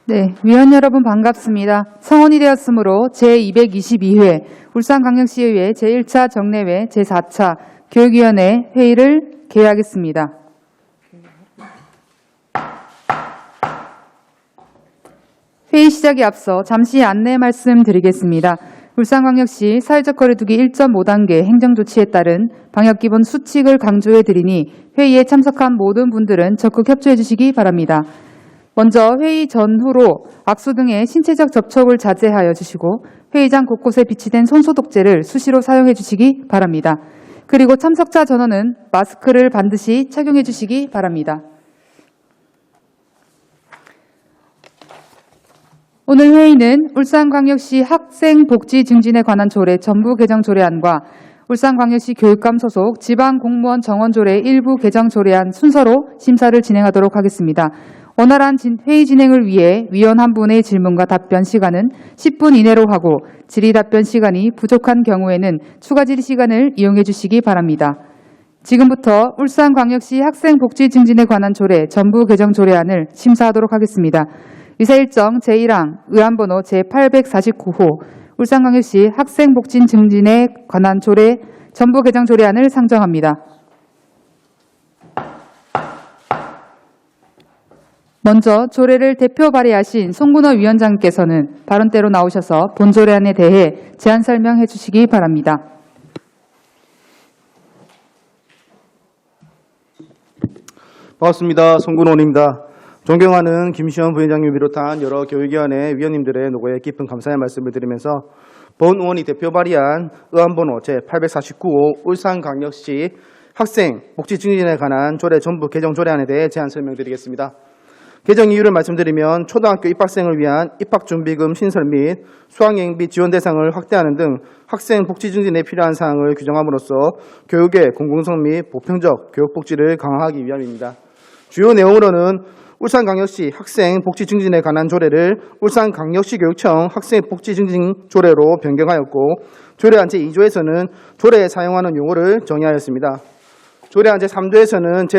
네, 위원 여러분 반갑습니다. 성원이 되었으므로 제222회 울산광역시의회 제1차 정례회 제4차 교육위원회 회의를 개회하겠습니다. 회의 시작에 앞서 잠시 안내 말씀드리겠습니다. 울산광역시 사회적 거리두기 1.5단계 행정조치에 따른 방역기본 수칙을 강조해드리니 회의에 참석한 모든 분들은 적극 협조해 주시기 바랍니다. 먼저 회의 전후로 악수 등의 신체적 접촉을 자제하여 주시고 회의장 곳곳에 비치된 손소독제를 수시로 사용해 주시기 바랍니다. 그리고 참석자 전원은 마스크를 반드시 착용해 주시기 바랍니다. 오늘 회의는 울산광역시 학생복지 증진에 관한 조례 전부 개정 조례안과 울산광역시 교육감 소속 지방공무원 정원조례 일부 개정 조례안 순서로 심사를 진행하도록 하겠습니다. 원활한 회의 진행을 위해 위원 한 분의 질문과 답변 시간은 10분 이내로 하고 질의답변 시간이 부족한 경우에는 추가 질의 시간을 이용해 주시기 바랍니다. 지금부터 울산광역시 학생복지 증진에 관한 조례 전부 개정 조례안을 심사하도록 하겠습니다. 의사일정 제1항 의안번호 제849호 울산광역시 학생복지 증진에 관한 조례 전부 개정 조례안을 상정합니다. 먼저 조례를 대표 발의하신 송근호 위원장께서는 발언대로 나오셔서 본 조례안에 대해 제안 설명해 주시기 바랍니다. 반갑습니다. 송근호입니다. 존경하는 김시현 부위원장님 비롯한 여러 교육위원회 위원님들의 노고에 깊은 감사의 말씀을 드리면서 본 의원이 대표 발의한 의안번호 제849호 울산광역시 학생복지 증진에 관한 조례 전부 개정 조례안에 대해 제안 설명드리겠습니다. 개정 이유를 말씀드리면 초등학교 입학생을 위한 입학준비금 신설 및 수학여행비 지원 대상을 확대하는 등 학생 복지 증진에 필요한 사항을 규정함으로써 교육의 공공성 및 보편적 교육복지를 강화하기 위함입니다. 주요 내용으로는 울산광역시 학생 복지 증진에 관한 조례를 울산광역시 교육청 학생 복지 증진 조례로 변경하였고 조례안 제2조에서는 조례에 사용하는 용어를 정의하였습니다. 조례안 제3조에서는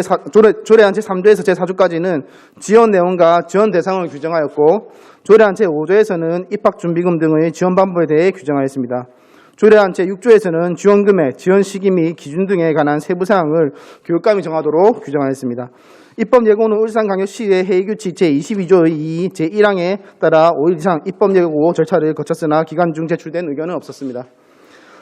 조례안 제3조에서 제4조까지는 지원 내용과 지원 대상을 규정하였고 조례안 제5조에서는 입학준비금 등의 지원 방법에 대해 규정하였습니다. 조례안 제6조에서는 지원금의 지원 시기 및 기준 등에 관한 세부 사항을 교육감이 정하도록 규정하였습니다. 입법 예고는 울산광역시의 회의규칙 제22조의 2 제1항에 따라 5일 이상 입법 예고 절차를 거쳤으나 기간 중 제출된 의견은 없었습니다.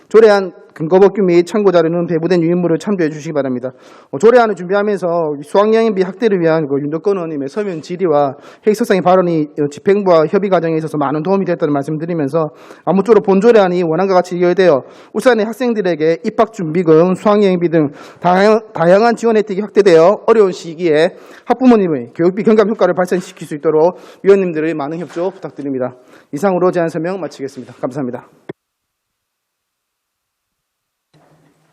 조례안 근거법규 및 참고자료는 배부된 유인물을 참조해 주시기 바랍니다. 조례안을 준비하면서 수학여행비 확대를 위한 윤덕건 의원님의 서면 질의와 회의석상의 발언이 집행부와 협의 과정에 있어서 많은 도움이 됐다는 말씀드리면서 아무쪼록 본 조례안이 원안과 같이 이결되어 울산의 학생들에게 입학준비금, 수학여행비 등 다양한 지원 혜택이 확대되어 어려운 시기에 학부모님의 교육비 경감 효과를 발생시킬 수 있도록 위원님들의 많은 협조 부탁드립니다. 이상으로 제안 설명 마치겠습니다. 감사합니다.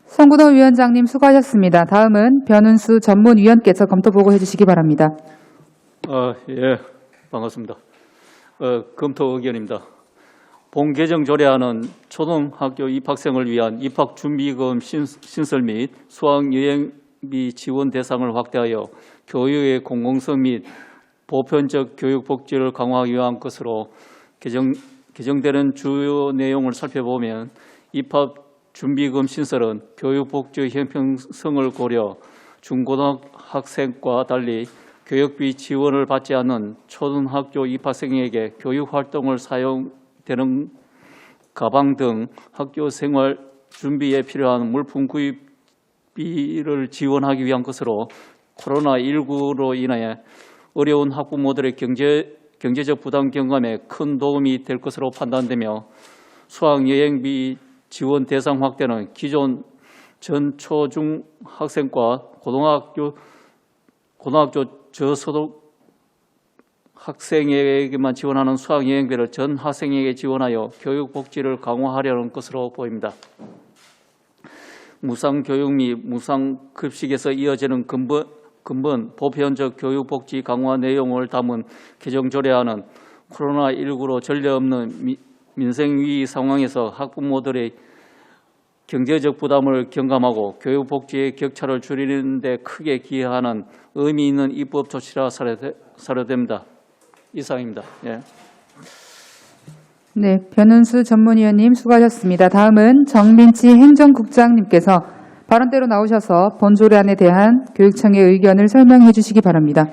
송근호 위원장님 수고하셨습니다. 다음은 변은수 전문위원께서 검토보고 해주시기 바랍니다. 예, 반갑습니다. 검토 의견입니다. 본 개정 조례안은 초등학교 입학생을 위한 입학준비금 신설 및 수학여행비 지원 대상을 확대하여 교육의 공공성 및 보편적 교육 복지를 강화하기 위한 것으로 개정되는 주요 내용을 살펴보면 입학 준비금 신설은 교육복지 형평성을 고려 중고등학생과 달리 교육비 지원을 받지 않는 초등학교 입학생에게 교육활동을 사용되는 가방 등 학교 생활 준비에 필요한 물품 구입비를 지원하기 위한 것으로 코로나19로 인해 어려운 학부모들의 경제적 부담 경감에 큰 도움이 될 것으로 판단되며 수학여행비 지원 대상 확대는 기존 전, 초, 중 학생과 고등학교 저소득 학생에게만 지원하는 수학여행비를 전 학생에게 지원하여 교육복지를 강화하려는 것으로 보입니다. 무상교육 및 무상급식에서 이어지는 근본 보편적 교육복지 강화 내용을 담은 개정조례안은 코로나19로 전례 없는 민생위기 상황에서 학부모들의 경제적 부담을 경감하고 교육복지의 격차를 줄이는 데 크게 기여하는 의미 있는 입법 조치라 사료됩니다. 이상입니다. 예. 네, 변은수 전문위원님 수고하셨습니다. 다음은 정민치 행정국장님께서 발언대로 나오셔서 본조례안에 대한 교육청의 의견을 설명해 주시기 바랍니다.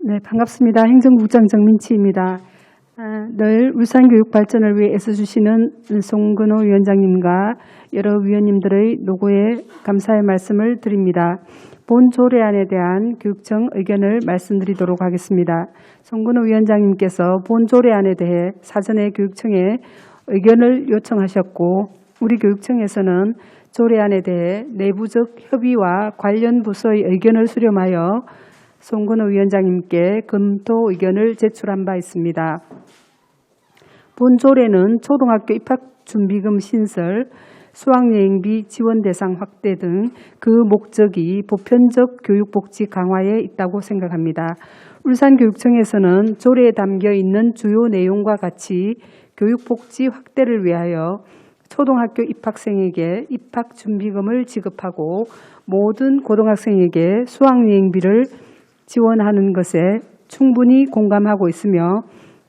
네, 반갑습니다. 행정국장 정민치입니다. 늘 울산 교육 발전을 위해 애써주시는 송근호 위원장님과 여러 위원님들의 노고에 감사의 말씀을 드립니다. 본 조례안에 대한 교육청 의견을 말씀드리도록 하겠습니다. 송근호 위원장님께서 본 조례안에 대해 사전에 교육청에 의견을 요청하셨고 우리 교육청에서는 조례안에 대해 내부적 협의와 관련 부서의 의견을 수렴하여 송근호 위원장님께 검토 의견을 제출한 바 있습니다. 본 조례는 초등학교 입학준비금 신설, 수학여행비 지원 대상 확대 등 그 목적이 보편적 교육복지 강화에 있다고 생각합니다. 울산교육청에서는 조례에 담겨 있는 주요 내용과 같이 교육복지 확대를 위하여 초등학교 입학생에게 입학준비금을 지급하고 모든 고등학생에게 수학여행비를 지원하는 것에 충분히 공감하고 있으며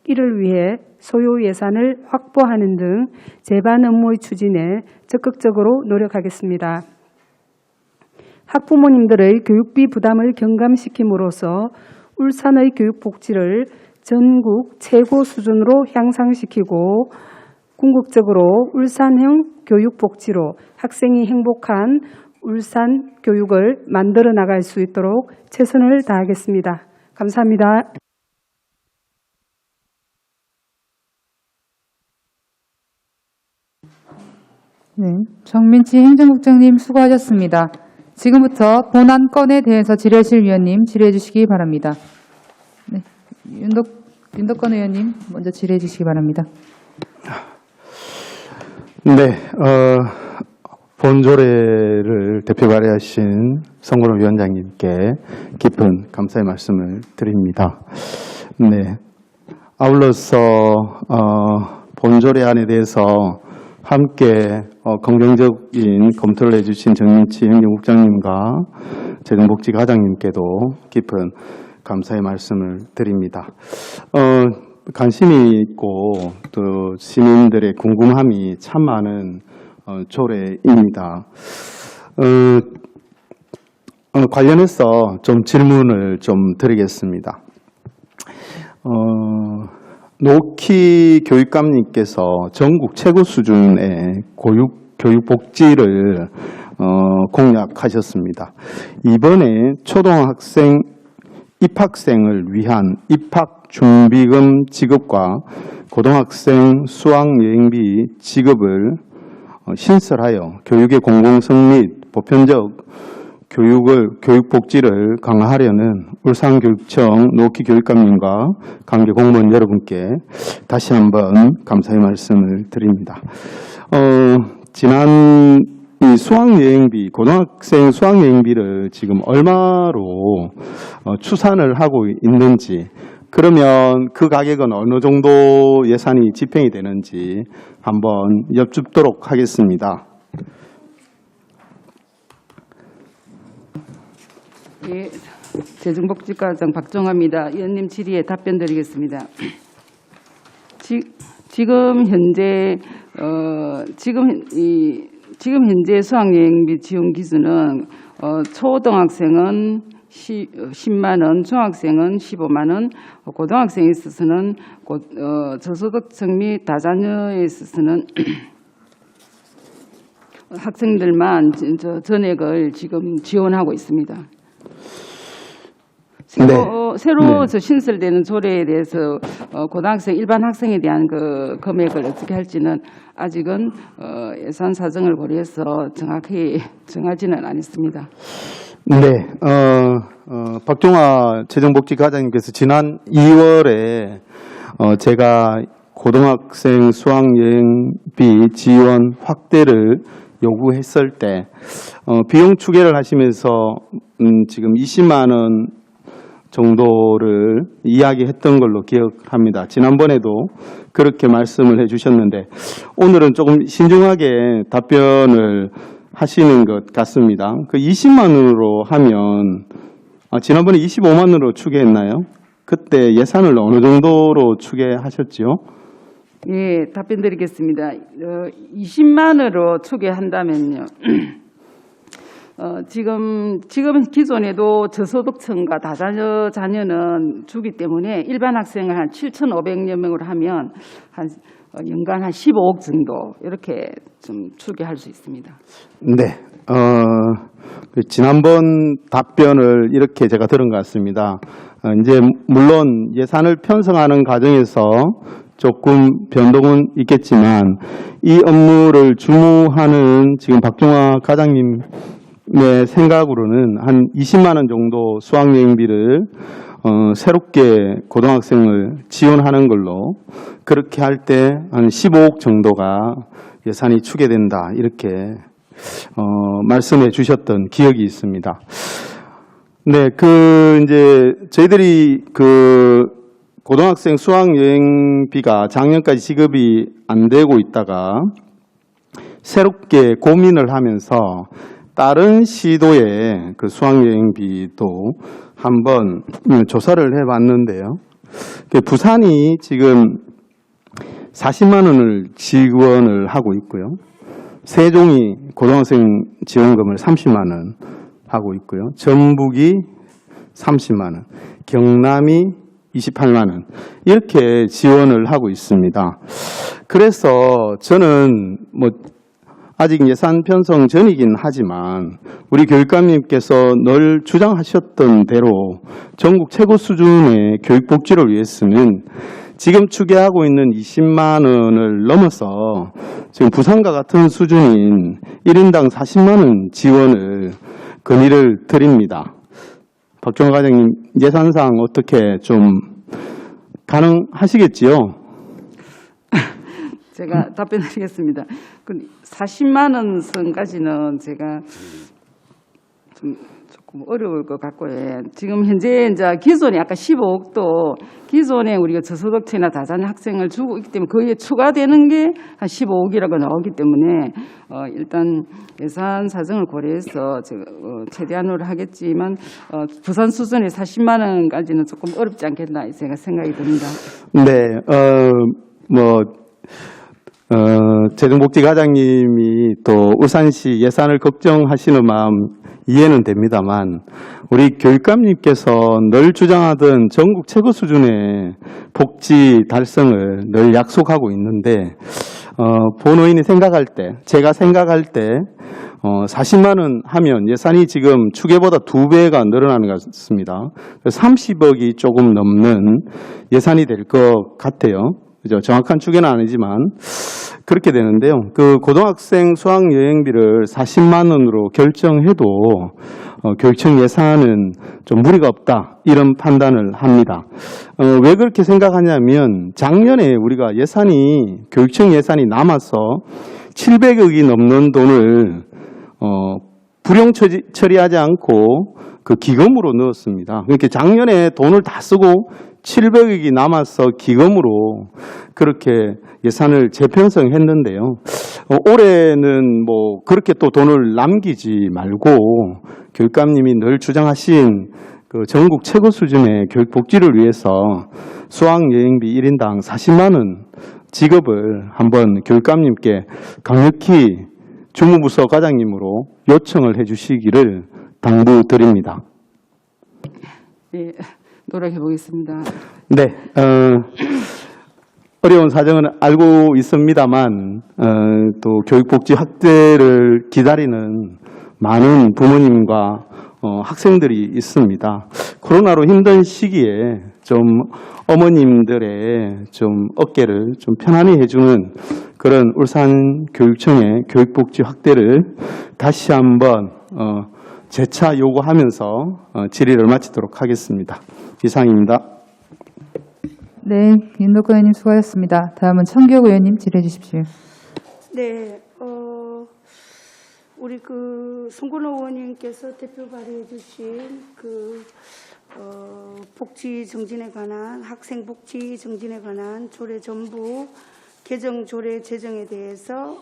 이를 위해 소요 예산을 확보하는 등 제반 업무의 추진에 적극적으로 노력하겠습니다. 학부모님들의 교육비 부담을 경감시킴으로써 울산의 교육복지를 전국 최고 수준으로 향상시키고 궁극적으로 울산형 교육복지로 학생이 행복한 울산 교육을 만들어 나갈 수 있도록 최선을 다하겠습니다. 감사합니다. 네, 정민치 행정국장님 수고하셨습니다. 지금부터 본안 건에 대해서 질의하실 위원님 질의해 주시기 바랍니다. 네, 윤덕건 의원님 먼저 질의해 주시기 바랍니다. 네, 본조례를 대표 발의하신 송근호 위원장님께 깊은 감사의 말씀을 드립니다. 네, 아울러서 본조례안에 대해서 함께 긍정적인 검토를 해주신 정민치 행정국장님과 재정복지과장님께도 깊은 감사의 말씀을 드립니다. 관심이 있고 또 시민들의 궁금함이 참 많은 조례입니다. 관련해서 좀 질문을 좀 드리겠습니다. 노키 교육감님께서 전국 최고 수준의 교육 복지를 공약하셨습니다. 이번에 초등학생 입학생을 위한 입학준비금 지급과 고등학생 수학여행비 지급을 신설하여 교육의 공공성 및 보편적 교육복지를 강화하려는 울산교육청 노키 교육감님과 관계 공무원 여러분께 다시 한번 감사의 말씀을 드립니다. 지난 이 수학여행비, 고등학생 수학여행비를 지금 얼마로 추산을 하고 있는지, 그러면 그 가격은 어느 정도 예산이 집행이 되는지 한번 여쭙도록 하겠습니다. 예, 재정복지과장 박정화입니다. 의원님 질의에 답변 드리겠습니다. 지금 현재 수학여행비 지원 기준은 초등학생은 10만 원, 중학생은 15만 원, 고등학생에 있어서는 저소득층 및 다자녀에 있어서는 학생들만 전액을 지금 지원하고 있습니다. 새로 신설되는 조례에 대해서 고등학생 일반 학생에 대한 그 금액을 어떻게 할지는 아직은 예산 사정을 고려해서 정확히 정하지는 않았습니다. 네, 박종화 재정복지과장님께서 지난 2월에 제가 고등학생 수학여행비 지원 확대를 요구했을 때 비용 추계를 하시면서 지금 20만 원 정도를 이야기했던 걸로 기억합니다. 지난번에도 그렇게 말씀을 해주셨는데 오늘은 조금 신중하게 답변을 하시는 것 같습니다. 그 20만 원으로 하면 지난번에 25만 원으로 추계했나요? 그때 예산을 어느 정도로 추계하셨지요? 예, 답변 드리겠습니다. 20만 원으로 추계한다면요. 지금 기존에도 저소득층과 다자녀 자녀는 주기 때문에 일반 학생을 한 7,500여 명으로 하면 연간 한 15억 정도 이렇게 좀 추계할 수 있습니다. 네. 지난번 답변을 이렇게 제가 들은 것 같습니다. 이제 물론 예산을 편성하는 과정에서 조금 변동은 있겠지만 이 업무를 주무하는 지금 박종화 과장님의 생각으로는 한 20만 원 정도 수학여행비를 새롭게 고등학생을 지원하는 걸로 그렇게 할 때 한 15억 정도가 예산이 추계된다 이렇게 말씀해 주셨던 기억이 있습니다. 네, 이제 저희들이 고등학생 수학여행비가 작년까지 지급이 안 되고 있다가 새롭게 고민을 하면서 다른 시도의 그 수학여행비도 한번 조사를 해봤는데요. 부산이 지금 40만 원을 지원을 하고 있고요. 세종이 고등학생 지원금을 30만 원 하고 있고요. 전북이 30만 원, 경남이 28만 원 이렇게 지원을 하고 있습니다. 그래서 저는 아직 예산 편성 전이긴 하지만 우리 교육감님께서 늘 주장하셨던 대로 전국 최고 수준의 교육 복지를 위해서는 지금 추계하고 있는 20만 원을 넘어서 지금 부산과 같은 수준인 1인당 40만 원 지원을 건의를 드립니다. 박종화 과장님 예산상 어떻게 좀 가능하시겠지요? 제가 답변드리겠습니다. 40만 원 선까지는 제가 조금 어려울 것 같고요. 지금 현재 이제 기존에 아까 15억도 기존에 우리가 저소득층이나 다자녀 학생을 주고 있기 때문에 거기에 추가되는 게 한 15억이라고 나오기 때문에 일단 예산 사정을 고려해서 최대한으로 하겠지만 부산 수준의 40만 원까지는 조금 어렵지 않겠나 제가 생각이 듭니다. 네, 재정복지 과장님이 또 울산시 예산을 걱정하시는 마음 이해는 됩니다만 우리 교육감님께서 늘 주장하던 전국 최고 수준의 복지 달성을 늘 약속하고 있는데 본의원이 생각할 때, 제가 생각할 때 40만 원 하면 예산이 지금 추계보다 2배가 늘어나는 것 같습니다. 30억이 조금 넘는 예산이 될 것 같아요. 그죠? 정확한 추계는 아니지만 그렇게 되는데요. 고등학생 수학여행비를 40만 원으로 결정해도 교육청 예산은 좀 무리가 없다 이런 판단을 합니다. 왜 그렇게 생각하냐면 작년에 우리가 교육청 예산이 남아서 700억이 넘는 돈을 불용 처리하지 않고 그 기금으로 넣었습니다. 그러니까 작년에 돈을 다 쓰고 700억이 남아서 기금으로 그렇게 예산을 재편성했는데요. 올해는 그렇게 또 돈을 남기지 말고 교육감님이 늘 주장하신 그 전국 최고 수준의 교육 복지를 위해서 수학여행비 1인당 40만 원 지급을 한번 교육감님께 강력히 주무부서 과장님으로 요청을 해주시기를 당부드립니다. 네, 노력해 보겠습니다. 네, 어려운 사정은 알고 있습니다만 또 교육복지 확대를 기다리는 많은 부모님과 학생들이 있습니다. 코로나로 힘든 시기에 좀 어머님들의 좀 어깨를 좀 편안히 해주는 그런 울산교육청의 교육복지 확대를 다시 한번 재차 요구하면서 질의를 마치도록 하겠습니다. 이상입니다. 네, 윤덕호 의원님 수고하셨습니다. 다음은 청기혁 의원님 질의해 주십시오. 네, 우리 송근호 의원님께서 대표 발의해 주신 복지 증진에 관한 학생 복지 증진에 관한 조례 전부 개정 조례 제정에 대해서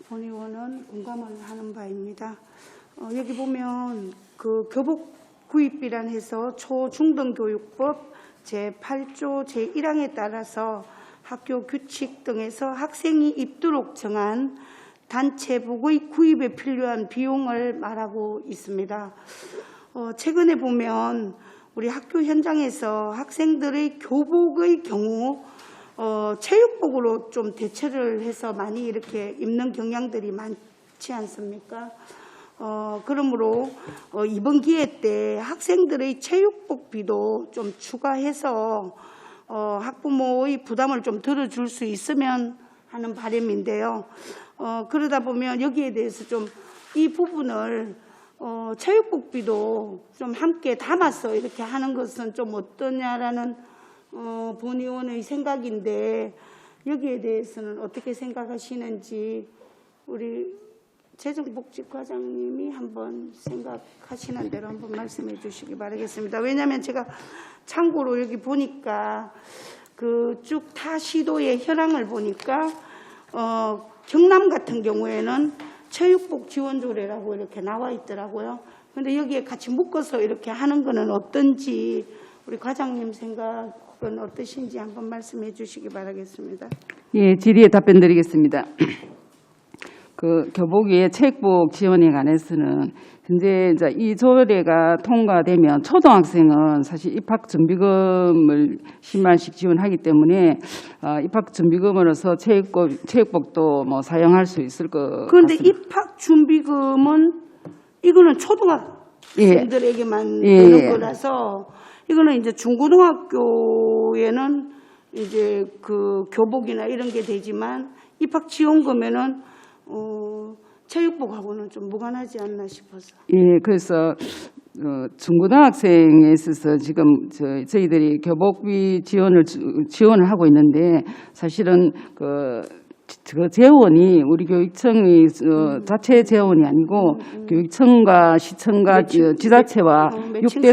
본의원은 공감을 하는 바입니다. 여기 보면 그 교복 구입비란 해서 초중등교육법 제8조 제1항에 따라서 학교 규칙 등에서 학생이 입도록 정한 단체복의 구입에 필요한 비용을 말하고 있습니다. 최근에 보면 우리 학교 현장에서 학생들의 교복의 경우 체육복으로 좀 대체를 해서 많이 이렇게 입는 경향들이 많지 않습니까? 그러므로 이번 기회 때 학생들의 체육복비도 좀 추가해서 학부모의 부담을 좀 덜어줄 수 있으면 하는 바람인데요. 그러다 보면 여기에 대해서 좀 이 부분을 체육복비도 좀 함께 담아서 이렇게 하는 것은 좀 어떠냐라는 본의원의 생각인데 여기에 대해서는 어떻게 생각하시는지 우리 재정복지과장님이 한번 생각하시는 대로 한번 말씀해 주시기 바라겠습니다. 왜냐하면 제가 참고로 여기 보니까 그 쭉 타 시도의 현황을 보니까 경남 같은 경우에는 체육복 지원 조례라고 이렇게 나와 있더라고요. 그런데 여기에 같이 묶어서 이렇게 하는 거는 어떤지 우리 과장님 생각은 어떠신지 한번 말씀해 주시기 바라겠습니다. 예, 질의에 답변드리겠습니다. 그 교복의 체육복 지원에 관해서는 현재 이제 이 조례가 통과되면 초등학생은 사실 입학 준비금을 10만 원씩 지원하기 때문에 입학 준비금으로서 체육복도 뭐 사용할 수 있을 것 그런데 같습니다. 입학 준비금은 이거는 초등학생들에게만 되는 거라서 이거는 이제 중고등학교에는 이제 그 교복이나 이런 게 되지만 입학 지원금에는 체육복하고는 좀 무관하지 않나 싶어서. 예, 그래서 중고등학생에 있어서 지금 저희들이 교복비 지원을 하고 있는데 사실은 그 재원이 우리 교육청의 자체 재원이 아니고 교육청과 시청과 지자체와 6대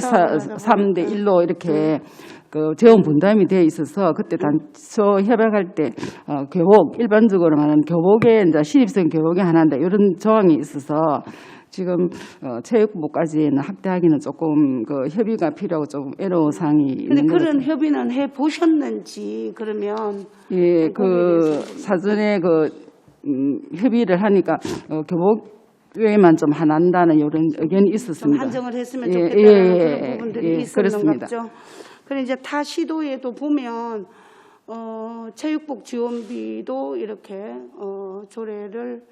3대 1로 이렇게 그 재원 분담이 되어 있어서 그때 단초 협약할 때 교복 일반적으로 말하는 교복에 이제 신입생 교복에 하나인데 이런 조항이 있어서 지금 체육복까지는 확대하기는 조금 그 협의가 필요하고 조금 애로사항이 있는 것 같습니다. 그런 협의는 해 보셨는지 그러면 예, 그 사전에 그 협의를 하니까 교복에만 좀 한한다는 이런 의견이 있었습니다. 좀 한정을 했으면 좋겠다는 그런 부분들이 있었는 그렇습니다. 것 같죠. 그래 이제 타 시도에도 보면 체육복 지원비도 이렇게 조례를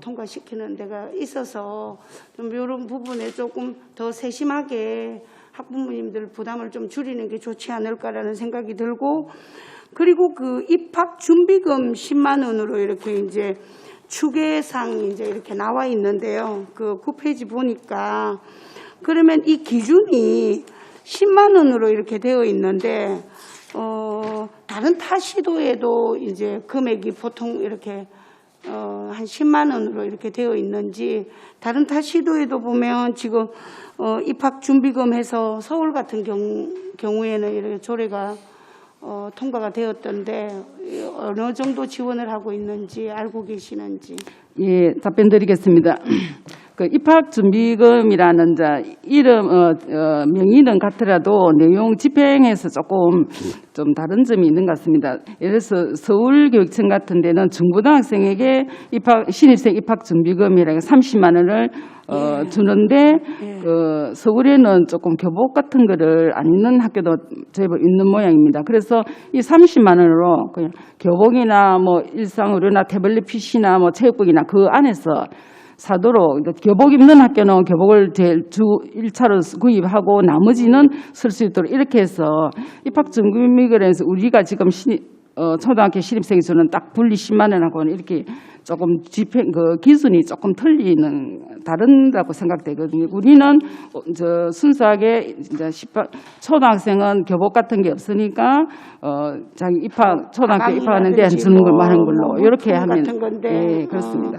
통과시키는 데가 있어서 좀 이런 부분에 조금 더 세심하게 학부모님들 부담을 좀 줄이는 게 좋지 않을까라는 생각이 들고 그리고 그 입학 준비금 10만 원으로 이렇게 이제 추계상이 이제 이렇게 나와 있는데요. 그 9페이지 보니까 그러면 이 기준이 10만 원으로 이렇게 되어 있는데 다른 타 시도에도 이제 금액이 보통 이렇게 한 10만 원으로 이렇게 되어 있는지 다른 타 시도에도 보면 지금 입학 준비금 해서 서울 같은 경우에는 이렇게 조례가 통과가 되었던데 어느 정도 지원을 하고 있는지 알고 계시는지. 예, 답변드리겠습니다. 그 입학 준비금이라는 이름 명의는 같더라도 내용 집행에서 조금 좀 다른 점이 있는 것 같습니다. 예를 들어서 서울교육청 같은 데는 중고등학생에게 신입생 입학 준비금이라고 30만 원을 주는데 그 서울에는 조금 교복 같은 거를 안 입는 학교도 제법 있는 모양입니다. 그래서 이 30만 원으로 그냥 교복이나 뭐 일상의료나 태블릿 PC나 뭐 체육복이나 그 안에서 사도록 교복 입는 학교는 교복을 제일 주 1차로 구입하고 나머지는 쓸 수 있도록 이렇게 해서 입학 준비금에서 우리가 지금 초등학교 신입생이 주는 딱 분리 10만 원하고는 이렇게 조금 집행 그 기준이 조금 다른다고 생각되거든요. 우리는 순수하게 이제 초등학생은 교복 같은 게 없으니까 자기 초등학교 입학하는 데 주는 걸 말하는 걸로 이렇게 하면 같은 건데. 예, 그렇습니다.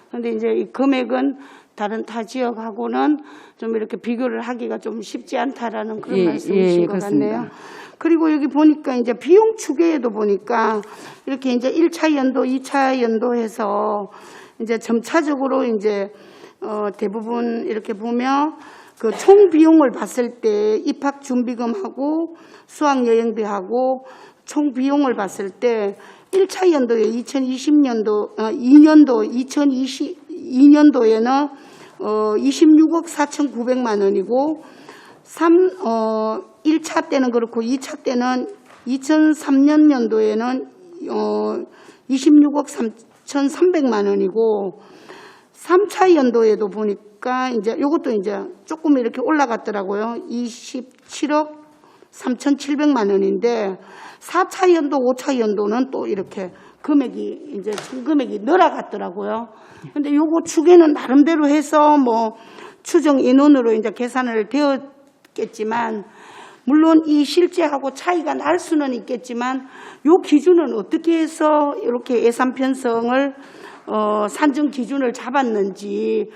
그런데 이제 이 금액은 다른 타 지역하고는 좀 이렇게 비교를 하기가 좀 쉽지 않다라는 그런 예, 말씀이신 예, 것 그렇습니다. 같네요. 그리고 여기 보니까 이제 비용 추계에도 보니까 이렇게 이제 1차 연도, 2차 연도 해서 이제 점차적으로 이제 대부분 이렇게 보면 그 총 비용을 봤을 때 입학 준비금하고 수학 여행비하고 총 비용을 봤을 때 1차 연도에 2020년도 2022년도에는 26억 4,900만 원이고 1차 때는 그렇고 2차 때는 2003년 연도에는 26억 3,300만 원이고 3차 연도에도 보니까 이제 요것도 이제 조금 이렇게 올라갔더라고요. 27억 3,700만 원인데 4차 연도, 5차 연도는 또 이렇게 금액이 이제 총 금액이 늘어갔더라고요. 근데 요거 추계는 나름대로 해서 뭐 추정 인원으로 이제 계산을 되었겠지만 물론 이 실제하고 차이가 날 수는 있겠지만 요 기준은 어떻게 해서 이렇게 예산 편성을 산정 기준을 잡았는지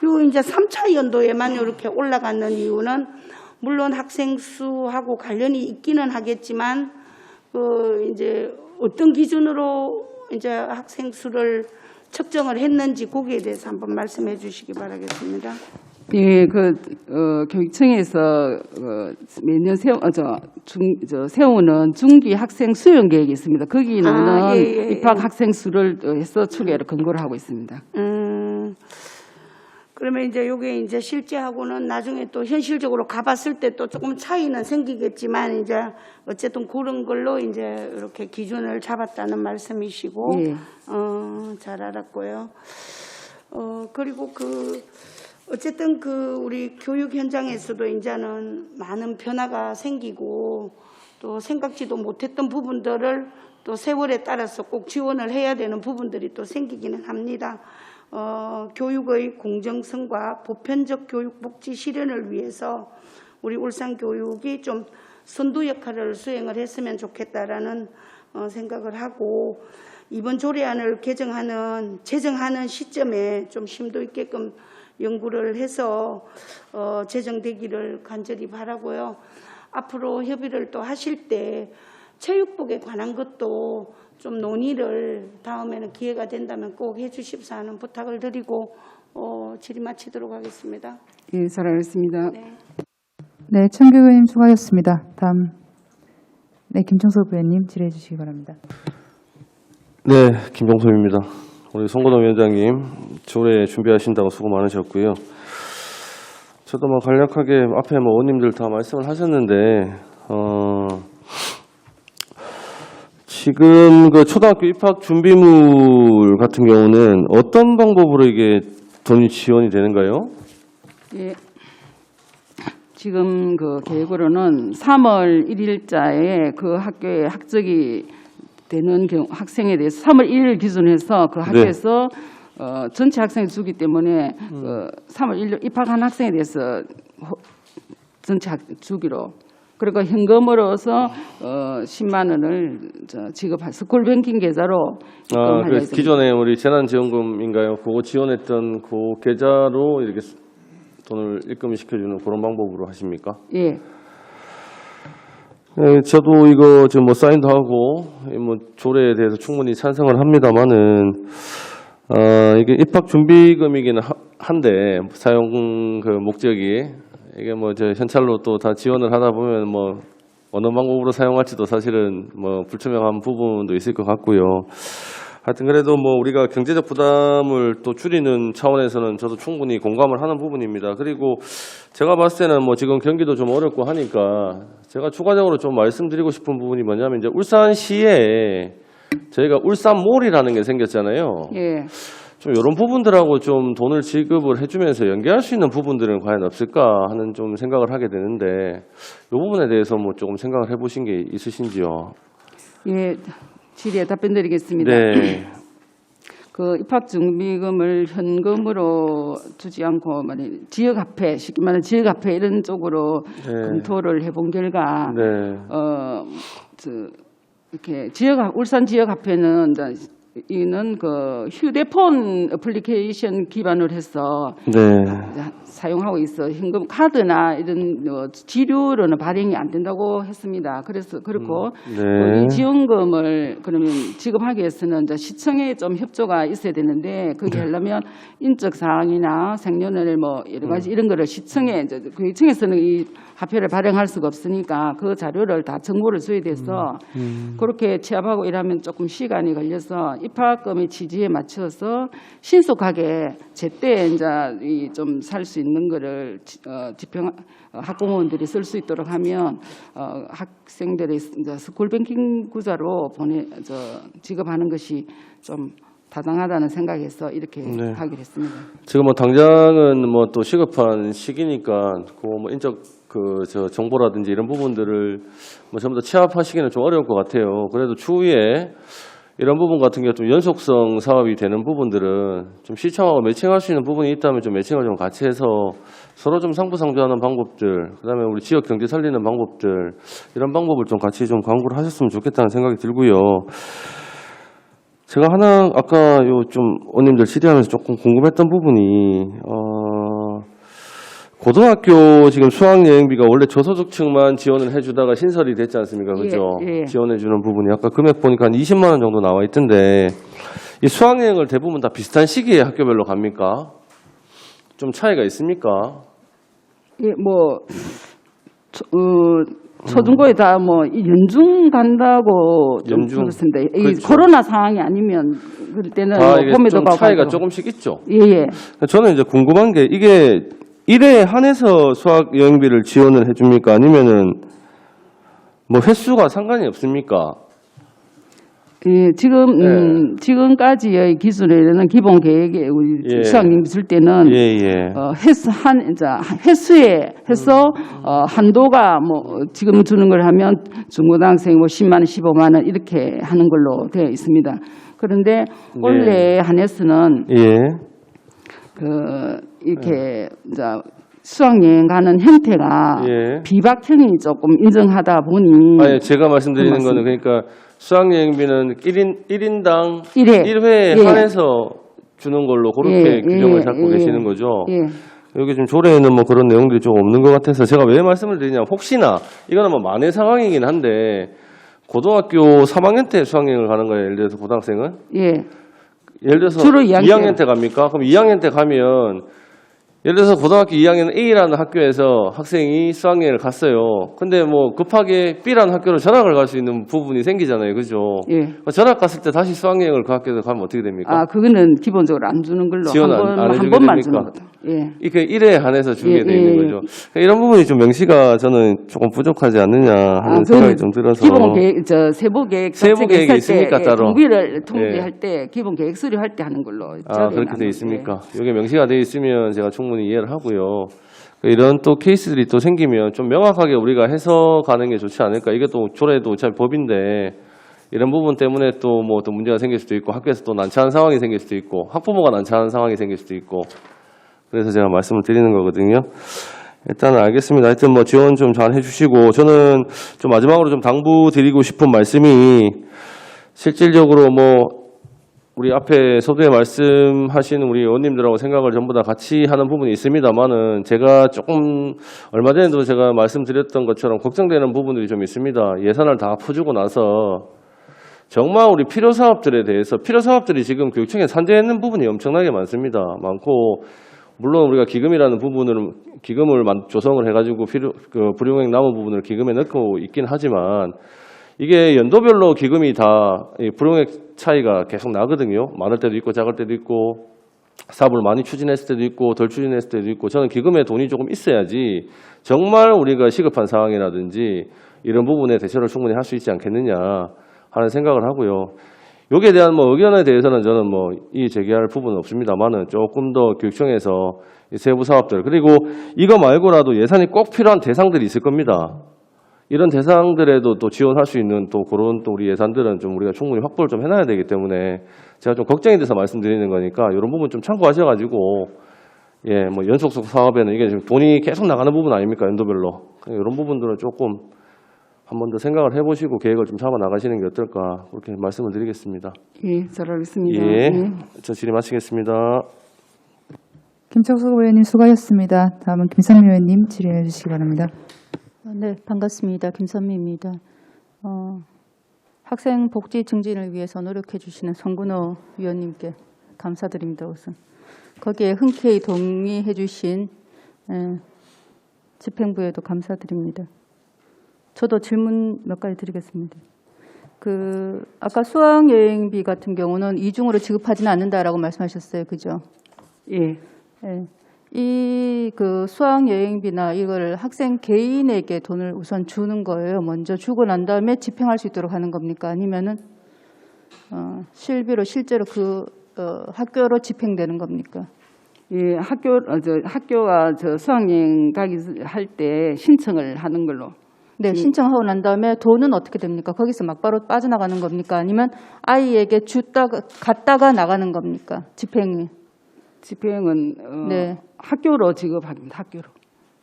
요 이제 3차 연도에만 이렇게 올라가는 이유는 물론 학생 수하고 관련이 있기는 하겠지만 이제 어떤 기준으로 이제 학생 수를 측정을 했는지 거기에 대해서 한번 말씀해 주시기 바라겠습니다. 예, 교육청에서 매년 세우는 중기 학생 수용 계획이 있습니다. 거기는 예. 입학 학생 수를 해서 추계를 근거를 하고 있습니다. 그러면 이제 요게 이제 실제하고는 나중에 또 현실적으로 가봤을 때 또 조금 차이는 생기겠지만 이제 어쨌든 그런 걸로 이제 이렇게 기준을 잡았다는 말씀이시고 예. 잘 알았고요. 그리고 어쨌든 우리 교육 현장에서도 이제는 많은 변화가 생기고 또 생각지도 못했던 부분들을 또 세월에 따라서 꼭 지원을 해야 되는 부분들이 또 생기기는 합니다. 교육의 공정성과 보편적 교육 복지 실현을 위해서 우리 울산교육이 좀 선도 역할을 수행을 했으면 좋겠다라는 생각을 하고 이번 조례안을 제정하는 시점에 좀 심도 있게끔 연구를 해서 제정되기를 간절히 바라고요. 앞으로 협의를 또 하실 때 체육복에 관한 것도 좀 논의를 다음에는 기회가 된다면 꼭 해주십사 하는 부탁을 드리고 질의 마치도록 하겠습니다. 예, 잘 알겠습니다. 네, 천규 의원님 수고하셨습니다. 다음, 네, 김청섭 의원님 질의해 주시기 바랍니다. 네, 김종섭입니다. 우리 송건호 위원장님 조례 준비하신다고 수고 많으셨고요. 저도 뭐 간략하게 앞에 뭐 의원님들 다 말씀을 하셨는데 지금 그 초등학교 입학 준비물 같은 경우는 어떤 방법으로 이게 돈이 지원이 되는가요? 예. 지금 계획으로는 3월 1일자에 그 학교에 학적이 되는 학생에 대해서 3월 1일 기준으로 해서 그 학교에서 전체 학생이 주기 때문에 3월 1일 입학한 학생에 대해서 전체 주기로 그리고 현금으로서 10만 원을 지급할 스쿨뱅킹 계좌로 입금하려 있습니다. 기존에 우리 재난지원금인가요? 그거 지원했던 그 계좌로 이렇게 돈을 입금시켜주는 그런 방법으로 하십니까? 예. 네, 저도 이거 지금 뭐 사인도 하고 뭐 조례에 대해서 충분히 찬성을 합니다만은 이게 입학 준비금이기는 한데 사용 그 목적이 이게 뭐 저 현찰로 또 다 지원을 하다 보면 뭐 어느 방법으로 사용할지도 사실은 뭐 불투명한 부분도 있을 것 같고요. 하여튼 그래도 뭐 우리가 경제적 부담을 또 줄이는 차원에서는 저도 충분히 공감을 하는 부분입니다. 그리고 제가 봤을 때는 뭐 지금 경기도 좀 어렵고 하니까 제가 추가적으로 좀 말씀드리고 싶은 부분이 뭐냐면 이제 울산시에 저희가 울산몰이라는 게 생겼잖아요. 예. 좀 이런 부분들하고 좀 돈을 지급을 해주면서 연계할 수 있는 부분들은 과연 없을까 하는 좀 생각을 하게 되는데 이 부분에 대해서 뭐 조금 생각을 해보신 게 있으신지요? 예. 질의에 답변드리겠습니다. 네. 그 입학준비금을 현금으로 주지 않고 지역화폐, 쉽게 말하면 지역화폐 이런 쪽으로 검토를 해본 결과 네. 이렇게 울산 지역화폐는 이는 그 휴대폰 애플리케이션 기반으로 해서 네. 사용하고 있어. 현금 카드나 이런 지류로는 발행이 안 된다고 했습니다. 그래서 그렇고 네. 이 지원금을 그러면 지급하기 위해서는 이제 시청에 좀 협조가 있어야 되는데 그게 하려면 인적 사항이나 생년월 뭐 여러 가지 이런 거를 시청에 이제 교육청에서는 이 화표를 발행할 수가 없으니까 그 자료를 다 정보를 줘야 돼서 그렇게 취합하고 이러면 조금 시간이 걸려서 입학금의 취지에 맞춰서 신속하게 제때 이제 좀 살 수 있는 거를 학부모들이 쓸 수 있도록 하면 학생들의 이제 스쿨뱅킹 구자로 지급하는 것이 좀 타당하다는 생각에서 이렇게 네. 하기로 했습니다. 지금 뭐 당장은 뭐 또 시급한 시기니까 그 뭐 인적 정보라든지 이런 부분들을 뭐 전부 다 취합하시기는 좀 어려울 것 같아요. 그래도 추후에 이런 부분 같은 경우 좀 연속성 사업이 되는 부분들은 좀 시청하고 매칭할 수 있는 부분이 있다면 좀 매칭을 좀 같이 해서 서로 좀 상부상조하는 방법들, 그다음에 우리 지역 경제 살리는 방법들 이런 방법을 좀 같이 좀 강구를 하셨으면 좋겠다는 생각이 들고요. 제가 하나 아까 좀 원님들 질의하면서 조금 궁금했던 부분이 고등학교 지금 수학여행비가 원래 저소득층만 지원을 해주다가 신설이 됐지 않습니까? 그죠? 예. 지원해주는 부분이 아까 금액 보니까 한 20만 원 정도 나와 있던데 이 수학여행을 대부분 다 비슷한 시기에 학교별로 갑니까? 좀 차이가 있습니까? 예, 뭐 초중고에 다 뭐 연중 간다고 좀 연중. 들었습니다. 이 그렇죠. 코로나 상황이 아니면 그럴 때는 아, 뭐 이게 봄에도 좀 가고 차이가 하죠. 조금씩 있죠? 예. 저는 이제 궁금한 게 이게 1회에 한해서 수학여행비를 지원을 해줍니까? 아니면은 뭐 횟수가 상관이 없습니까? 예, 지금까지의 기준에는 기본 계획에 우리 예. 수학여행비 줄 때는 예. 횟수에서 한도가 뭐 지금 주는 걸 하면 중고등학생 뭐 10만 원, 15만 원 이렇게 하는 걸로 되어 있습니다. 그런데 올해 한해서는 예. 이렇게 이제 수학여행 가는 형태가 예. 비박형이 조금 인정하다 보니 아니, 제가 말씀드리는 맞습니다. 거는 그러니까 수학여행비는 1인당 일회. 1회에 예. 한해서 주는 걸로 그렇게 규정을 잡고 계시는 거죠. 예. 여기 지금 조례에는 뭐 그런 내용들이 좀 없는 것 같아서 제가 왜 말씀을 드리냐면 혹시나 이거는 뭐 만회 상황이긴 한데 고등학교 3학년 때 수학여행을 가는 거예요. 예를 들어서 고등학생은 예. 예를 들어서 주로 2학년 때 갑니까? 그럼 2학년 때 가면 예를 들어서 고등학교 2학년 A라는 학교에서 학생이 수학여행을 갔어요. 근데 뭐 급하게 B라는 학교로 전학을 갈 수 있는 부분이 생기잖아요. 그죠? 예. 전학 갔을 때 다시 수학여행을 그 학교에서 가면 어떻게 됩니까? 아, 그거는 기본적으로 안 주는 걸로 지원 안 한 해주게 번만 됩니까? 주는 거죠. 예. 이게 1회에 한해서 주게 예, 돼 있는 예, 거죠. 이런 부분이 좀 명시가 저는 조금 부족하지 않느냐 하는 생각이 좀 들어서. 기본 계획, 세부 계획, 세부 계획이 있습니까, 따로? 경비를 통계할 때 기본 계획 수립할 때 하는 걸로. 그렇게 돼 있습니까? 이게 명시가 돼 있으면 제가 충분히 이해를 하고요. 이런 또 케이스들이 또 생기면 좀 명확하게 우리가 해서 가는 게 좋지 않을까. 이게 또 조례도 어차피 법인데 이런 부분 때문에 또 뭐 또 문제가 생길 수도 있고 학교에서 또 난처한 상황이 생길 수도 있고 학부모가 난처한 상황이 생길 수도 있고 그래서 제가 말씀을 드리는 거거든요. 일단은 알겠습니다. 하여튼 뭐 지원 좀 잘 해주시고 저는 좀 마지막으로 좀 당부드리고 싶은 말씀이 실질적으로 뭐 우리 앞에 서두에 말씀하신 우리 의원님들하고 생각을 전부 다 같이 하는 부분이 있습니다만은 제가 조금 얼마 전에도 제가 말씀드렸던 것처럼 걱정되는 부분들이 좀 있습니다. 예산을 다 퍼주고 나서 정말 우리 필요 사업들에 대해서 필요 사업들이 지금 교육청에 산재해 있는 부분이 엄청나게 많습니다. 많고 물론 우리가 기금이라는 부분을 기금을 조성을 해가지고 불용액 남은 부분을 기금에 넣고 있긴 하지만 이게 연도별로 기금이 다 불용액 차이가 계속 나거든요. 많을 때도 있고 작을 때도 있고 사업을 많이 추진했을 때도 있고 덜 추진했을 때도 있고 저는 기금에 돈이 조금 있어야지 정말 우리가 시급한 상황이라든지 이런 부분에 대처를 충분히 할 수 있지 않겠느냐 하는 생각을 하고요. 여기에 대한 뭐 의견에 대해서는 저는 뭐 이 제기할 부분은 없습니다만은 조금 더 교육청에서 세부 사업들 그리고 이거 말고라도 예산이 꼭 필요한 대상들이 있을 겁니다. 이런 대상들에도 또 지원할 수 있는 또 그런 또 우리 예산들은 좀 우리가 충분히 확보를 좀 해놔야 되기 때문에 제가 좀 걱정이 돼서 말씀드리는 거니까 이런 부분 좀 참고하셔가지고 뭐 연속성 사업에는 이게 지금 돈이 계속 나가는 부분 아닙니까 연도별로 이런 부분들은 조금 한 번 더 생각을 해보시고 계획을 좀 잡아 나가시는 게 어떨까 그렇게 말씀을 드리겠습니다. 예, 잘 알겠습니다. 예, 예. 저 질의 마치겠습니다. 김철수 의원님 수고하셨습니다. 다음은 김상미 의원님 질의해 주시기 바랍니다. 네, 반갑습니다. 김선미입니다. 학생 복지 증진을 위해서 노력해 주시는 송근호 위원님께 감사드립니다. 우선 거기에 흔쾌히 동의해 주신 집행부에도 감사드립니다. 저도 질문 몇 가지 드리겠습니다. 아까 수학여행비 같은 경우는 이중으로 지급하지는 않는다라고 말씀하셨어요. 그죠? 예. 예. 수학여행비나 이걸 학생 개인에게 돈을 우선 주는 거예요. 먼저 주고 난 다음에 집행할 수 있도록 하는 겁니까? 아니면은, 실비로 실제로 학교로 집행되는 겁니까? 예, 학교가 수학여행 가기 할 때 신청을 하는 걸로. 네, 신청하고 난 다음에 돈은 어떻게 됩니까? 거기서 막바로 빠져나가는 겁니까? 아니면 아이에게 갔다가 나가는 겁니까? 집행이. 집행은 네. 학교로 지급합니다.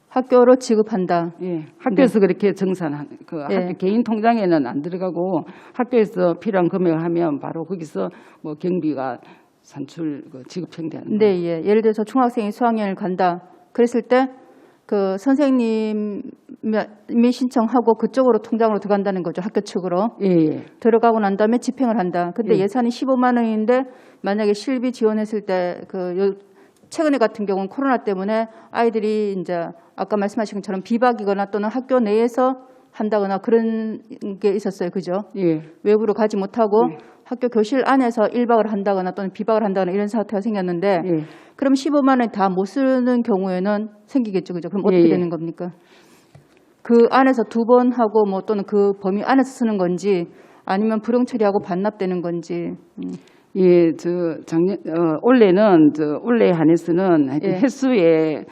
학교로 지급한다. 예, 학교에서 그렇게 정산한 예. 학교 개인 통장에는 안 들어가고 학교에서 필요한 금액을 하면 바로 거기서 뭐 경비가 지급형되는. 네, 예. 예를 들어서 중학생이 수학여행을 간다. 그랬을 때 선생님이 신청하고 그쪽으로 통장으로 들어간다는 거죠. 학교 측으로. 예. 들어가고 난 다음에 집행을 한다. 근데 예. 예산이 15만 원인데 만약에 실비 지원했을 때 최근에 같은 경우는 코로나 때문에 아이들이 이제 아까 말씀하신 것처럼 비박이거나 또는 학교 내에서 한다거나 그런 게 있었어요. 그죠? 예. 외부로 가지 못하고 학교 교실 안에서 1박을 한다거나 또는 비박을 한다거나 이런 사태가 생겼는데 예. 그럼 15만 원 다 못 쓰는 경우에는 생기겠죠. 그죠? 그럼 어떻게 예. 되는 겁니까? 그 안에서 2번 하고 뭐 또는 그 범위 안에서 쓰는 건지 아니면 불용 처리하고 반납되는 건지. 예, 올해는 올해 한해서는 하여튼 예. 횟수에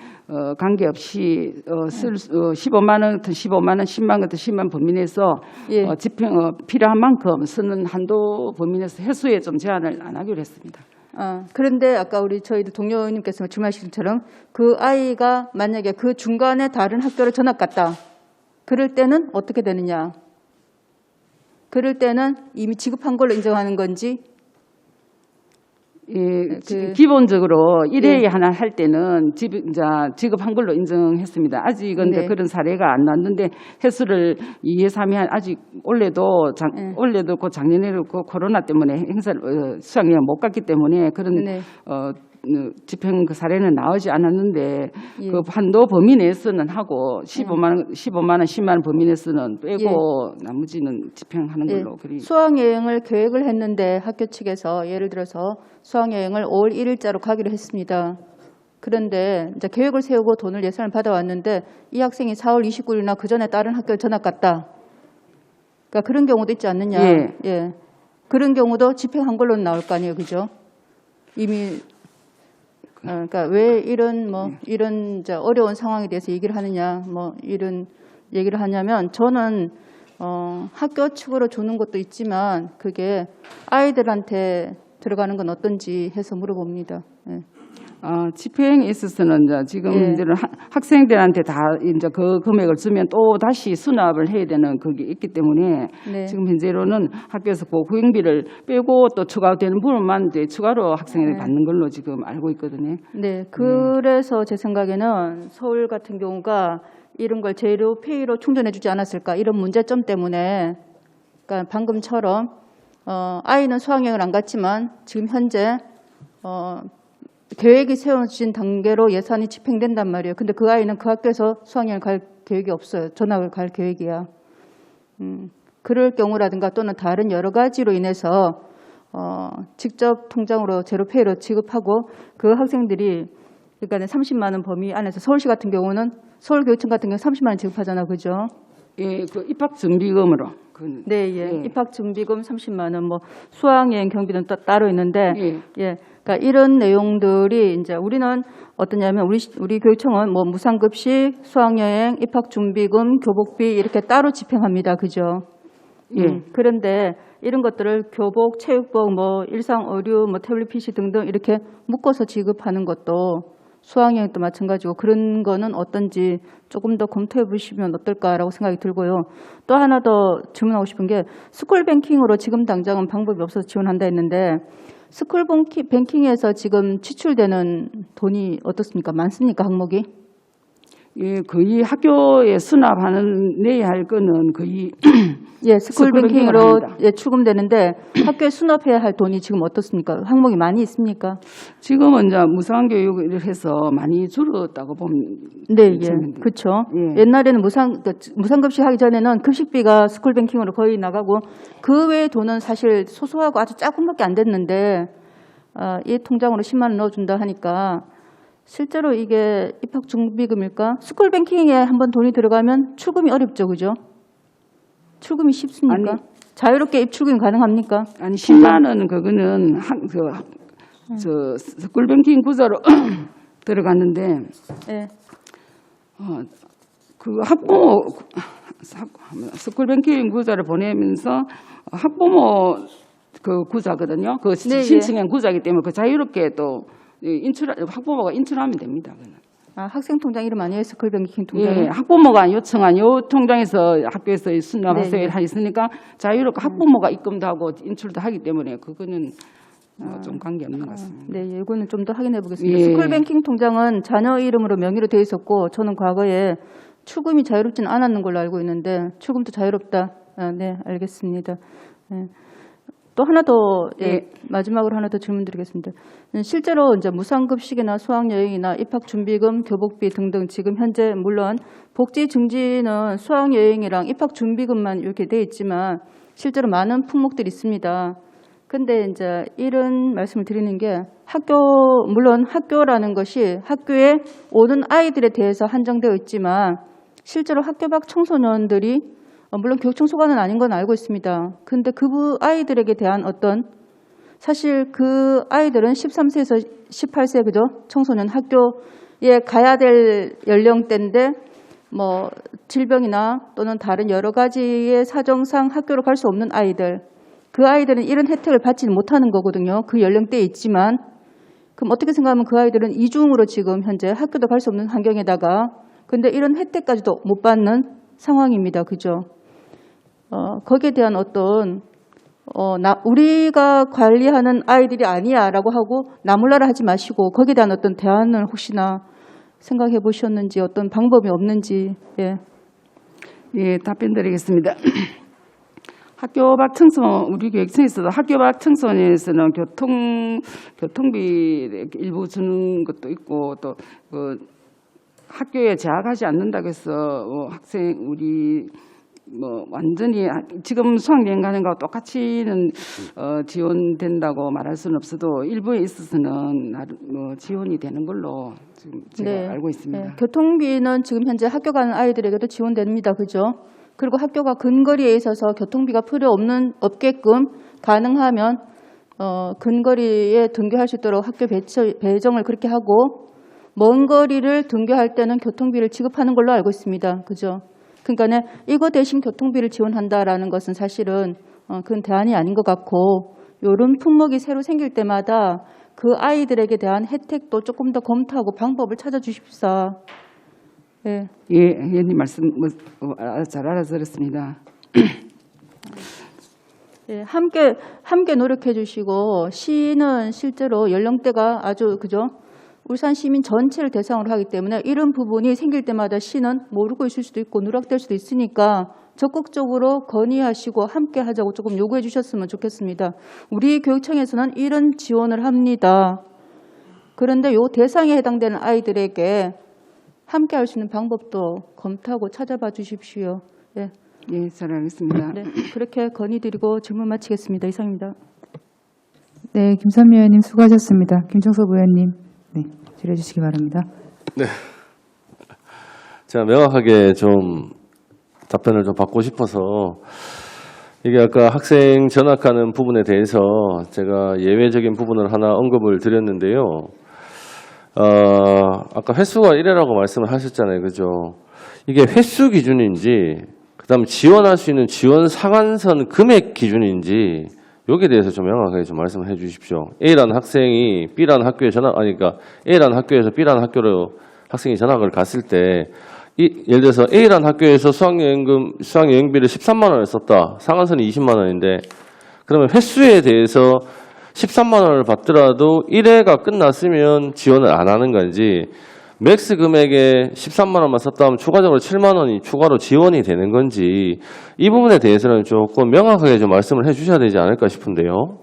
관계없이 15만 원 같은 15만 원, 10만 원 같은 10만 범위 내에서 예. 집행 필요한 만큼 쓰는 한도 범위 내에서 횟수에 좀 제한을 안 하기로 했습니다. 그런데 아까 저희들 동료 의원님께서 말씀하신 것처럼 그 아이가 만약에 그 중간에 다른 학교를 전학 갔다. 그럴 때는 어떻게 되느냐? 그럴 때는 이미 지급한 걸로 인정하는 건지. 예, 기본적으로 1회에 예. 하나 할 때는 지급한 걸로 인정했습니다. 아직은 네. 그런 사례가 안 났는데 횟수를 2회, 3회 아직 올해도 그 작년에도 그 코로나 때문에 행사를 수학여행 못 갔기 때문에 그런 네. 집행 그 사례는 나오지 않았는데 예. 그 한도 범위 내에서는 하고 15만 원, 10만 원 범위 내에서는 빼고 나머지는 집행하는 걸로. 수학여행을 계획을 했는데 학교 측에서 예를 들어서 수학여행을 5월 1일자로 가기로 했습니다. 그런데 이제 계획을 세우고 돈을 예산을 받아왔는데 이 학생이 4월 29일이나 그 전에 다른 학교에 전학 갔다. 그러니까 그런 경우도 있지 않느냐. 예. 예. 그런 경우도 집행한 걸로 나올 거 아니에요, 그죠? 이미 그러니까 왜 이런 이제 어려운 상황에 대해서 얘기를 하느냐, 이런 얘기를 하냐면 저는 학교 측으로 주는 것도 있지만 그게 아이들한테 들어가는 건 어떤지 해서 물어봅니다. 예. 집행에 있어서는 지금 예. 이제 학생들한테 다 이제 그 금액을 주면 또 다시 수납을 해야 되는 그게 있기 때문에 네. 지금 현재로는 학교에서 그 구행비를 빼고 또 추가되는 부분만 이제 추가로 학생들이 네. 받는 걸로 지금 알고 있거든요. 네, 그래서 제 생각에는 서울 같은 경우가 이런 걸 재료 페이로 충전해주지 않았을까 이런 문제점 때문에, 그러니까 방금처럼 아이는 수학여행을 안 갔지만 지금 현재 계획이 세워진 단계로 예산이 집행된단 말이에요. 근데 그 아이는 그 학교에서 수학여행을 갈 계획이 없어요. 전학을 갈 계획이야. 그럴 경우라든가 또는 다른 여러 가지로 인해서 직접 통장으로 제로페이로 지급하고 그 학생들이 그러니까 30만 원 범위 안에서 서울시 같은 경우는 서울교육청 같은 경우 30만 원 지급하잖아, 그죠? 예, 그 입학 준비금으로. 네, 예. 입학 준비금 30만 원, 수학여행 경비는 또 따로 있는데, 예. 그러니까 이런 내용들이 이제 우리는 어떠냐면 우리 교육청은 무상급식, 수학여행, 입학 준비금, 교복비 이렇게 따로 집행합니다, 그죠? 예. 그런데 이런 것들을 교복, 체육복, 일상 의류, 태블릿 PC 등등 이렇게 묶어서 지급하는 것도 수학여행도 마찬가지고 그런 거는 어떤지 조금 더 검토해 보시면 어떨까라고 생각이 들고요. 또 하나 더 질문하고 싶은 게 스쿨뱅킹으로 지금 당장은 방법이 없어서 지원한다 했는데 스쿨뱅킹에서 지금 지출되는 돈이 어떻습니까? 많습니까? 항목이? 예, 거의 학교에 수납하는 내야 할 거는 거의 예, 스쿨뱅킹으로 스쿨뱅킹을 예, 출금되는데 학교에 수납해야 할 돈이 지금 어떻습니까? 항목이 많이 있습니까? 지금은 이제 무상교육을 해서 많이 줄었다고 보면 네, 예, 되는데. 그렇죠. 예. 옛날에는 무상급식 하기 전에는 급식비가 스쿨뱅킹으로 거의 나가고 그 외의 돈은 사실 소소하고 아주 조금밖에 안 됐는데 이 통장으로 10만 원 넣어준다 하니까 실제로 이게 입학준비금일까? 스쿨뱅킹에 한번 돈이 들어가면 출금이 어렵죠, 그죠? 출금이 쉽습니까? 아니, 자유롭게 입출금이 가능합니까? 아니 10만 원은 그거는 저 스쿨뱅킹 구조로 들어갔는데 예. 그 학부모 스쿨뱅킹 구조를 보내면서 학부모 그 구조거든요. 그 네, 신청한 구조이기 때문에 그 자유롭게 또 학부모가 인출하면 됩니다. 그는. 아, 학생 통장 이름 아니에요? 스쿨뱅킹 통장? 예, 학부모가 요청한 요 통장에서 학교에서 수납하세요 네, 네. 있으니까 자유롭게 학부모가 입금도 하고 인출도 하기 때문에 그거는 좀 관계없는 것 같습니다. 네, 이거는 좀 더 확인해 보겠습니다. 예. 스쿨뱅킹 통장은 자녀 이름으로 명의로 되어 있었고 저는 과거에 출금이 자유롭지는 않았는 걸로 알고 있는데 출금도 자유롭다. 아, 네, 알겠습니다. 네. 또 하나 더 예, 마지막으로 하나 더 질문드리겠습니다. 실제로 이제 무상급식이나 수학여행이나 입학준비금, 교복비 등등 지금 현재 물론 복지 증진은 수학여행이랑 입학준비금만 이렇게 돼 있지만 실제로 많은 품목들이 있습니다. 근데 이제 이런 말씀을 드리는 게 물론 학교라는 것이 학교에 오는 아이들에 대해서 한정되어 있지만 실제로 학교 밖 청소년들이 물론 교육청소관은 아닌 건 알고 있습니다. 근데 그 아이들에게 대한 사실 그 아이들은 13세에서 18세 그죠? 청소년 학교에 가야 될 연령대인데 뭐 질병이나 또는 다른 여러 가지의 사정상 학교로 갈 수 없는 아이들 그 아이들은 이런 혜택을 받지는 못하는 거거든요. 그 연령대에 있지만 그럼 어떻게 생각하면 그 아이들은 이중으로 지금 현재 학교도 갈 수 없는 환경에다가 근데 이런 혜택까지도 못 받는 상황입니다. 그죠? 거기에 대한 우리가 관리하는 아이들이 아니야라고 하고 나몰라라 하지 마시고 거기에 대한 어떤 대안을 혹시나 생각해 보셨는지 어떤 방법이 없는지 예. 예, 답변드리겠습니다. 학교 밖 청소년 우리 교육청에서도 학교 밖 청소년에서는 교통비 일부 주는 것도 있고 또 그 학교에 재학하지 않는다고 해서 학생 우리 완전히 지금 수학여행 가는 거와 똑같이는 지원된다고 말할 수는 없어도 일부에 있어서는 지원이 되는 걸로 지금 제가 네. 알고 있습니다. 네. 교통비는 지금 현재 학교 가는 아이들에게도 지원됩니다. 그죠? 그리고 학교가 근거리에 있어서 교통비가 없게끔 가능하면 근거리에 등교할 수 있도록 학교 배정을 그렇게 하고 먼 거리를 등교할 때는 교통비를 지급하는 걸로 알고 있습니다. 그죠? 그러니까 이거 대신 교통비를 지원한다라는 것은 사실은 그건 대안이 아닌 것 같고 이런 품목이 새로 생길 때마다 그 아이들에게 대한 혜택도 조금 더 검토하고 방법을 찾아주십사. 예. 예, 의원님 말씀 잘 알아들었습니다. 예, 함께 노력해 주시고 시는 실제로 연령대가 아주 그죠? 울산 시민 전체를 대상으로 하기 때문에 이런 부분이 생길 때마다 시는 모르고 있을 수도 있고 누락될 수도 있으니까 적극적으로 건의하시고 함께 하자고 조금 요구해 주셨으면 좋겠습니다. 우리 교육청에서는 이런 지원을 합니다. 그런데 요 대상에 해당되는 아이들에게 함께 할 수 있는 방법도 검토하고 찾아봐 주십시오. 예. 예, 잘 알겠습니다. 네, 그렇게 건의드리고 질문 마치겠습니다. 이상입니다. 네, 김선미 의원님 수고하셨습니다. 김종석 의원님, 네, 질의해 주시기 바랍니다. 네. 제가 명확하게 좀 답변을 좀 받고 싶어서 이게 아까 학생 전학하는 부분에 대해서 제가 예외적인 부분을 하나 언급을 드렸는데요. 아까 횟수가 1회라고 말씀을 하셨잖아요. 그죠? 이게 횟수 기준인지 그다음 지원할 수 있는 지원 상한선 금액 기준인지 여기에 대해서 좀 명확하게 좀 말씀을 해 주십시오. A라는 학생이 B라는 학교에 그러니까 A라는 학교에서 B라는 학교로 학생이 전학을 갔을 때, 예를 들어서 A라는 학교에서 수학여행비를 13만 원을 썼다. 상한선이 20만 원인데, 그러면 횟수에 대해서 13만 원을 받더라도 1회가 끝났으면 지원을 안 하는 건지, 맥스 금액에 13만 원만 썼다 하면 추가적으로 7만 원이 추가로 지원이 되는 건지, 이 부분에 대해서는 조금 명확하게 좀 말씀을 해 주셔야 되지 않을까 싶은데요.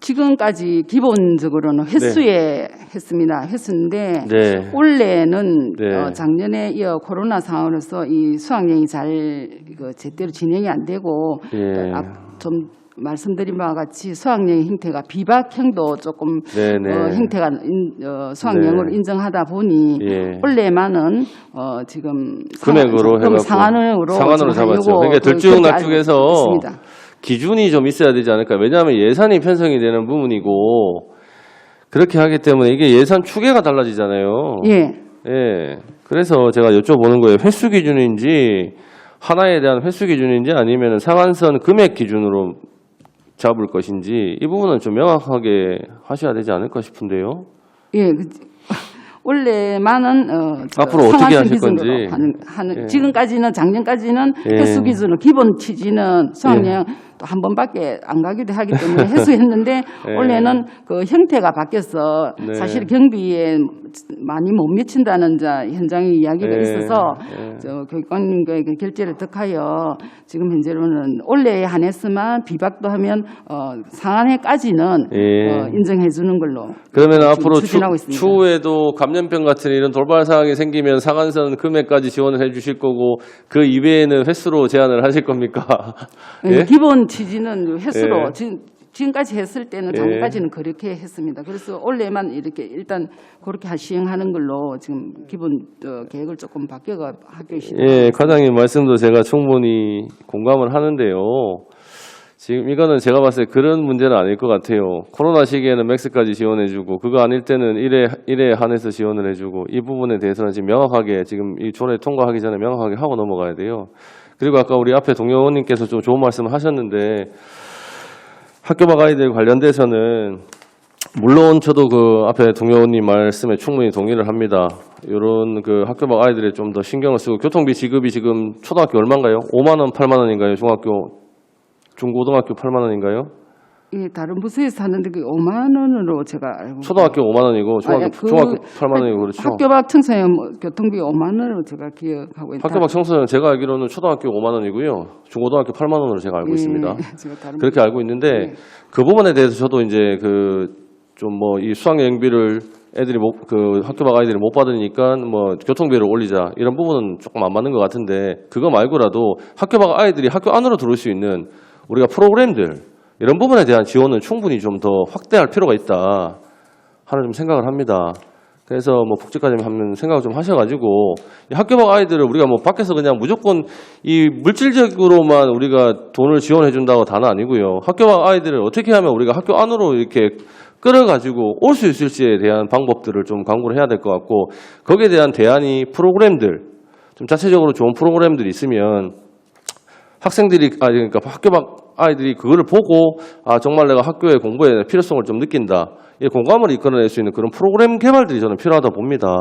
지금까지 기본적으로는 횟수에 했습니다. 횟수인데 네. 올해는 네. 작년에 이어 코로나 상황으로서 이 수학여행이 잘 제대로 진행이 안 되고 예. 좀 말씀드린 바와 같이 수학여행 형태가 비박형도 조금 네네. 형태가 수학여행으로 네. 인정하다 보니 예. 올해만은 지금 금액으로 해갖고 상한으로 잡았죠. 그러니까 들쭉날쭉해서 기준이 좀 있어야 되지 않을까. 왜냐하면 예산이 편성이 되는 부분이고, 그렇게 하기 때문에 이게 예산 추계가 달라지잖아요. 예. 예. 그래서 제가 여쭤보는 거예요. 횟수 기준인지, 하나에 대한 횟수 기준인지, 아니면 상한선 금액 기준으로 잡을 것인지, 이 부분은 좀 명확하게 하셔야 되지 않을까 싶은데요. 예. 원래만은 앞으로 어떻게 하실 건지. 하는 지금까지는 작년까지는 예. 횟수 기준으로 기본 취지는 수학여행 또 한 번밖에 안 가기도 하기 때문에 횟수했는데 예. 올해는 그 형태가 바뀌어서 네. 사실 경비에 많이 못 미친다는 현장의 이야기가 예. 있어서 예. 교육관님과의 그 결재를 득하여 지금 현재로는 올해에 한해서만 비박도 하면 상한해까지는 예. 인정해 주는 걸로 그러면 지금 앞으로 추진하고 있습니다. 추후에도 감염병 같은 이런 돌발 상황이 생기면 상한선 금액까지 지원을 해 주실 거고, 그 이외에는 횟수로 제한을 하실 겁니까? 예? 기본 취지는 횟수로 예. 지금까지 했을 때는 작년까지는 그렇게 했습니다. 그래서 올해만 이렇게 일단 그렇게 시행하는 걸로 지금 기본 계획을 조금 바뀌어가 학교에 예, 과장님 말씀도 제가 충분히 공감을 하는데요. 지금 이거는 제가 봤을 때 그런 문제는 아닐 것 같아요. 코로나 시기에는 맥스까지 지원해주고, 그거 아닐 때는 1회 한해서 지원을 해주고, 이 부분에 대해서는 지금 명확하게, 지금 이 조례 통과하기 전에 명확하게 하고 넘어가야 돼요. 그리고 아까 우리 앞에 동료 의원님께서 좀 좋은 말씀을 하셨는데, 학교 밖 아이들 관련돼서는 물론 저도 그 앞에 동료 의원님 말씀에 충분히 동의를 합니다. 이런 그 학교 밖 아이들에 좀 더 신경을 쓰고, 교통비 지급이 지금 초등학교 얼마인가요? 5만 원, 8만 원인가요? 중고등학교 8만 원인가요? 예, 다른 부서에서 하는데 그 5만 원으로 제가 알고 초등학교 5만 원이고 중학교 8만 원이고 그렇죠. 학교 밖 청소년 교통비 5만 원으로 제가 기억하고 있다. 학교 밖 청소년 제가 알기로는 초등학교 5만 원이고요. 중고등학교 8만 원으로 제가 알고 있습니다. 제가 다른 그렇게 알고 있는데 그 부분에 대해서 저도 이제 좀 이 수학여행비를 애들이 학교 밖 아이들이 못 받으니까 교통비를 올리자 이런 부분은 조금 안 맞는 것 같은데, 그거 말고라도 학교 밖 아이들이 학교 안으로 들어올 수 있는 우리가 프로그램들 이런 부분에 대한 지원은 충분히 좀 더 확대할 필요가 있다 하는 좀 생각을 합니다. 그래서 복지과장님 한번 생각을 좀 하셔가지고 이 학교 밖 아이들을 우리가 밖에서 그냥 무조건 이 물질적으로만 우리가 돈을 지원해 준다고 다는 아니고요. 학교 밖 아이들을 어떻게 하면 우리가 학교 안으로 이렇게 끌어가지고 올 수 있을지에 대한 방법들을 좀 강구를 해야 될 것 같고, 거기에 대한 대안이 프로그램들, 좀 자체적으로 좋은 프로그램들이 있으면 학생들이 그러니까 학교 밖 아이들이 그거를 보고 정말 내가 학교의 공부에 필요성을 좀 느낀다, 이 공감을 이끌어낼 수 있는 그런 프로그램 개발들이 저는 필요하다 봅니다.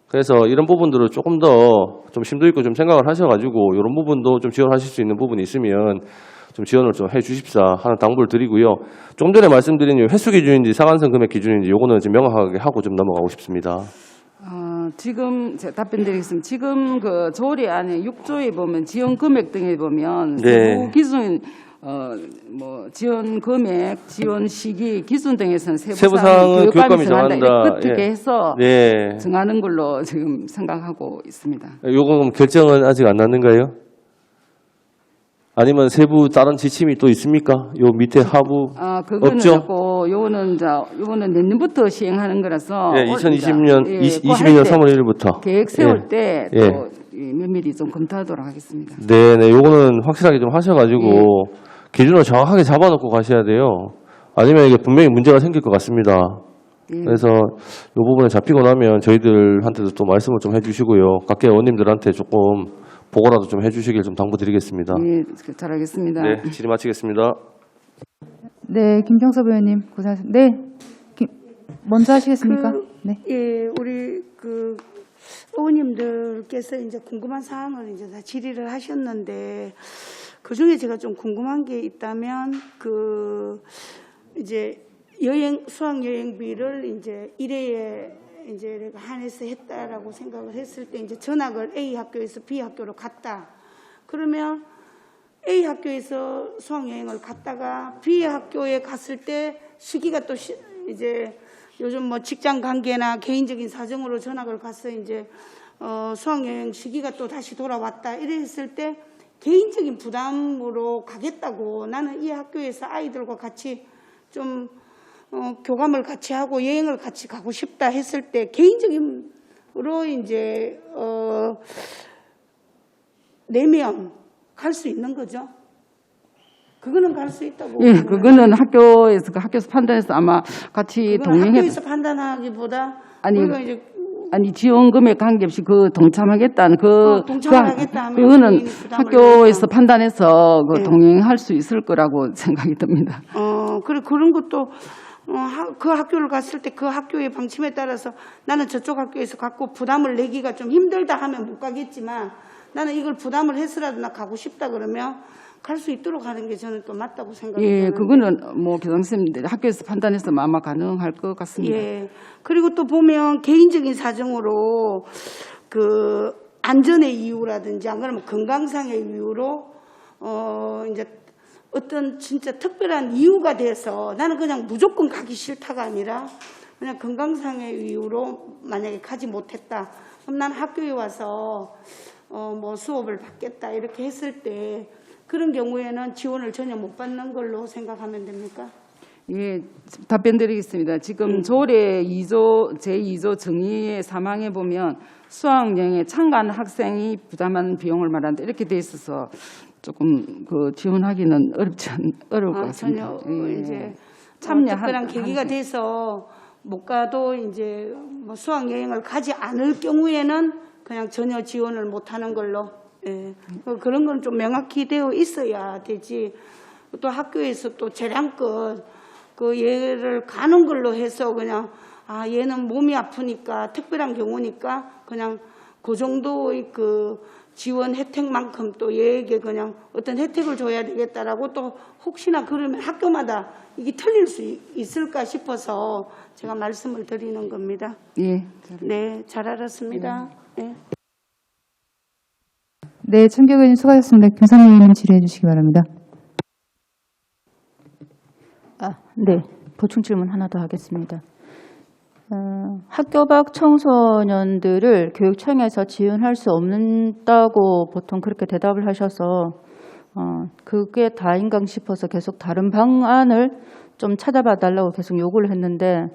그래서 이런 부분들을 조금 더 좀 심도 있고 좀 생각을 하셔가지고 이런 부분도 좀 지원하실 수 있는 부분이 있으면 좀 지원을 좀 해주십사 하는 당부를 드리고요. 조금 전에 말씀드린 횟수 기준인지 상한선 금액 기준인지 요거는 좀 명확하게 하고 좀 넘어가고 싶습니다. 지금 제가 답변 드리겠습니다. 지금 그 조례 안에 6조에 보면 지원 금액 등에 보면 네. 세부 기준 지원 금액, 지원 시기, 기준 등에서는 세부 사항은 교육감이 교육감이 정한다. 정한다. 어떻게 예. 해서 네. 정하는 걸로 지금 생각하고 있습니다. 요거 결정은 아직 안 났는가요? 아니면 세부 다른 지침이 또 있습니까? 요 밑에 하부 그거는 없죠? 자꾸 요거는 내년부터 시행하는 거라서 예, 2020년 22년 3월 1일부터 계획 세울 때 또 예. 면밀히 좀 검토하도록 하겠습니다. 네, 요거는 확실하게 좀 하셔가지고 기준을 정확하게 잡아놓고 가셔야 돼요. 아니면 이게 분명히 문제가 생길 것 같습니다. 그래서 요 부분을 잡히고 나면 저희들한테도 또 말씀을 좀 해주시고요. 각계 의원님들한테 조금 보고라도 좀 해주시길 좀 당부드리겠습니다. 예, 잘하겠습니다. 네, 질의 마치겠습니다. 네, 김평섭 의원님 고생하셨습니다. 네, 먼저 하시겠습니까? 네. 예, 우리 의원님들께서 이제 궁금한 사항을 이제 다 질의를 하셨는데 그 중에 제가 좀 궁금한 게 있다면 이제 수학 여행비를 이제 1회에 이제 한해서 했다라고 생각을 했을 때 이제 전학을 A 학교에서 B 학교로 갔다. 그러면 A 학교에서 수학여행을 갔다가 B 학교에 갔을 때 시기가 또 이제 요즘 뭐 직장 관계나 개인적인 사정으로 전학을 가서 이제 수학여행 시기가 또 다시 돌아왔다. 이랬을 때 개인적인 부담으로 가겠다고 나는 이 학교에서 아이들과 같이 좀 교감을 같이 하고 여행을 같이 가고 싶다 했을 때 개인적인으로 이제 4명 갈 수 있는 거죠. 그거는 갈 수 있다고. 예, 그거는 학교에서 판단해서 아마 같이 동행해. 학교에서 판단하기보다 아니, 우리가 이제 지원금에 관계없이 동참하겠다는 동참하겠다 하면 그거는 개인이 부담을 학교에서 내서. 판단해서 네. 동행할 수 있을 거라고 생각이 듭니다. 그런 것도 그 학교를 갔을 때 그 학교의 방침에 따라서 나는 저쪽 학교에서 갖고 부담을 내기가 좀 힘들다 하면 못 가겠지만 나는 이걸 부담을 해서라도 나 가고 싶다 그러면 갈 수 있도록 하는 게 저는 또 맞다고 생각해요. 예, 그거는 뭐 교장선생님들 학교에서 판단해서 아마 가능할 것 같습니다. 예. 그리고 또 보면 개인적인 사정으로 안전의 이유라든지 안 그러면 건강상의 이유로 이제 어떤 진짜 특별한 이유가 돼서 나는 그냥 무조건 가기 싫다가 아니라 그냥 건강상의 이유로 만약에 가지 못했다. 그럼 난 학교에 와서 뭐 수업을 받겠다 이렇게 했을 때 그런 경우에는 지원을 전혀 못 받는 걸로 생각하면 됩니까? 예, 답변 드리겠습니다. 지금 조례 2조, 제2조 정의의 사망에 보면 수학여행에 참가한 학생이 부담하는 비용을 말한다. 이렇게 돼 있어서 조금 지원하기는 어려울 것 같습니다. 전혀 이제 참여한 특별한 계기가 돼서 못 가도 이제 뭐 수학여행을 가지 않을 경우에는 그냥 전혀 지원을 못 하는 걸로. 예. 그런 건 좀 명확히 되어 있어야 되지. 또 학교에서 또 재량껏 얘를 가는 걸로 해서 그냥 얘는 몸이 아프니까 특별한 경우니까 그냥 그 정도의 지원 혜택만큼 또 얘에게 그냥 어떤 혜택을 줘야 되겠다라고 또 혹시나 그러면 학교마다 이게 틀릴 수 있을까 싶어서 제가 말씀을 드리는 겁니다. 예. 네, 잘 알았습니다. 네. 네, 천경 의원님 수고하셨습니다. 김상민 의원님 질의해 주시기 바랍니다. 네. 보충 질문 하나 더 하겠습니다. 학교 밖 청소년들을 교육청에서 지원할 수 없다고 보통 그렇게 대답을 하셔서 그게 다인가 싶어서 계속 다른 방안을 좀 찾아봐 달라고 계속 요구를 했는데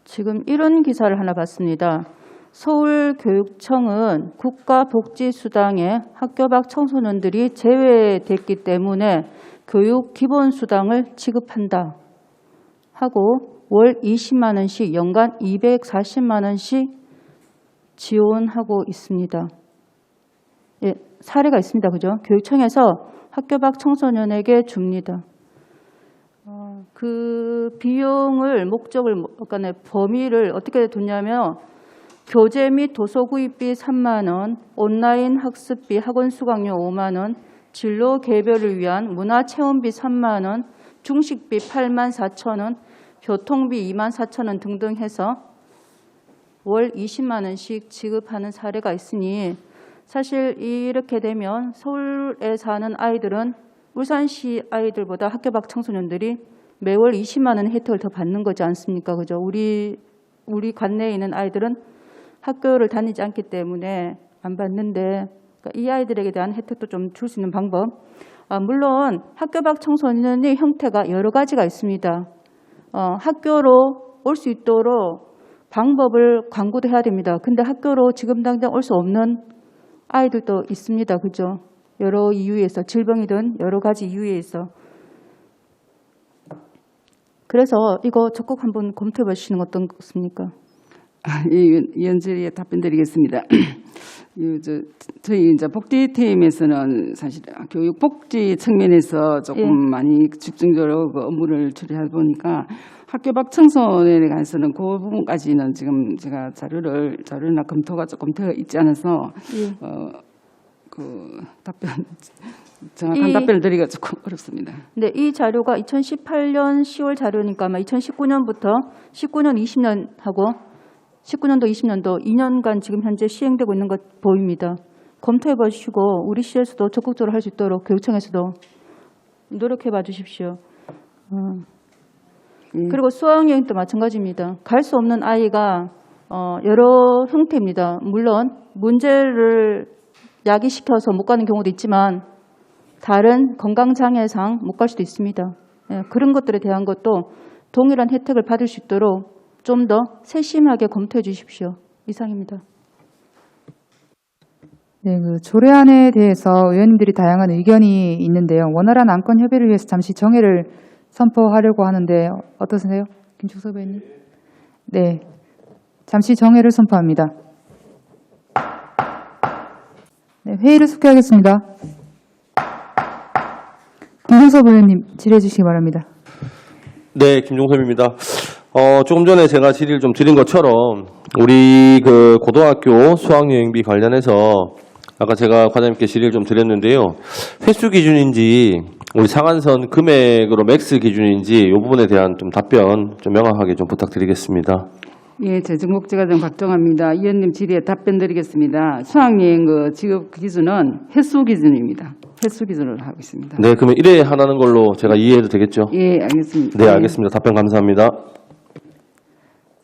지금 이런 기사를 하나 봤습니다. 서울교육청은 국가복지수당에 학교 밖 청소년들이 제외됐기 때문에 교육기본수당을 지급한다 하고 월 20만 원씩 연간 240만 원씩 지원하고 있습니다. 예, 사례가 있습니다. 그죠? 교육청에서 학교 밖 청소년에게 줍니다. 그 비용을 범위를 어떻게 뒀냐면 교재 및 도서 구입비 3만 원, 온라인 학습비, 학원 수강료 5만 원, 진로 개별을 위한 문화체험비 3만 원, 중식비 8만 4천 원, 교통비 2만 4천 원 등등 해서 월 20만 원씩 지급하는 사례가 있으니 사실 이렇게 되면 서울에 사는 아이들은 울산시 아이들보다 학교 밖 청소년들이 매월 20만 원의 혜택을 더 받는 거지 않습니까? 그죠? 우리 관내에 있는 아이들은 학교를 다니지 않기 때문에 안 받는데 그러니까 이 아이들에게 대한 혜택도 좀 줄 수 있는 방법. 물론 학교 밖 청소년의 형태가 여러 가지가 있습니다. 학교로 올 수 있도록 방법을 광고도 해야 됩니다. 근데 학교로 지금 당장 올 수 없는 아이들도 있습니다. 그죠? 여러 이유에서 질병이든 여러 가지 이유에서. 그래서 이거 적극 한번 검토해 보시는 건 어떻습니까? 이원 질의에 답변드리겠습니다. 저희 이제 복지팀에서는 사실 교육 복지 측면에서 조금 많이 집중적으로 그 업무를 처리하다 보니까 학교 밖 청소년에 관해서는 그 부분까지는 지금 제가 자료나 검토가 조금 되어 있지 않아서 그 정확한 답변을 드리기가 조금 어렵습니다. 네, 이 자료가 2018년 10월 자료니까 아마 2019년부터 19년 20년 하고 19년도 20년도 2년간 지금 현재 시행되고 있는 것 보입니다. 검토해 보시고 우리 시에서도 적극적으로 할 수 있도록 교육청에서도 노력해 봐 주십시오. 그리고 수학여행도 마찬가지입니다. 갈 수 없는 아이가 여러 형태입니다. 물론 문제를 야기시켜서 못 가는 경우도 있지만 다른 건강장애상 못 갈 수도 있습니다. 예, 그런 것들에 대한 것도 동일한 혜택을 받을 수 있도록 좀 더 세심하게 검토해 주십시오. 이상입니다. 네, 그 조례안에 대해서 의원님들이 다양한 의견이 있는데요. 원활한 안건 협의를 위해서 잠시 정회를 선포하려고 하는데 어떠세요? 김충석 의원님? 네, 잠시 정회를 선포합니다. 네, 회의를 속개하겠습니다. 김종섭 의원님 질의해 주시기 바랍니다. 네, 김종섭입니다. 조금 전에 제가 질의를 좀 드린 것처럼 우리 그 고등학교 수학여행비 관련해서 아까 제가 과장님께 질의를 좀 드렸는데요. 횟수 기준인지 우리 상한선 금액으로 맥스 기준인지 이 부분에 대한 좀 답변 좀 명확하게 좀 부탁드리겠습니다. 예, 재정복지과장 박정아입니다. 의원님 질의에 답변드리겠습니다. 수학여행 그 지급 기준은 횟수 기준입니다. 횟수 기준으로 하고 있습니다. 네, 그러면 1회 하나는 걸로 제가 이해해도 되겠죠? 예, 알겠습니다. 네, 알겠습니다. 답변 감사합니다.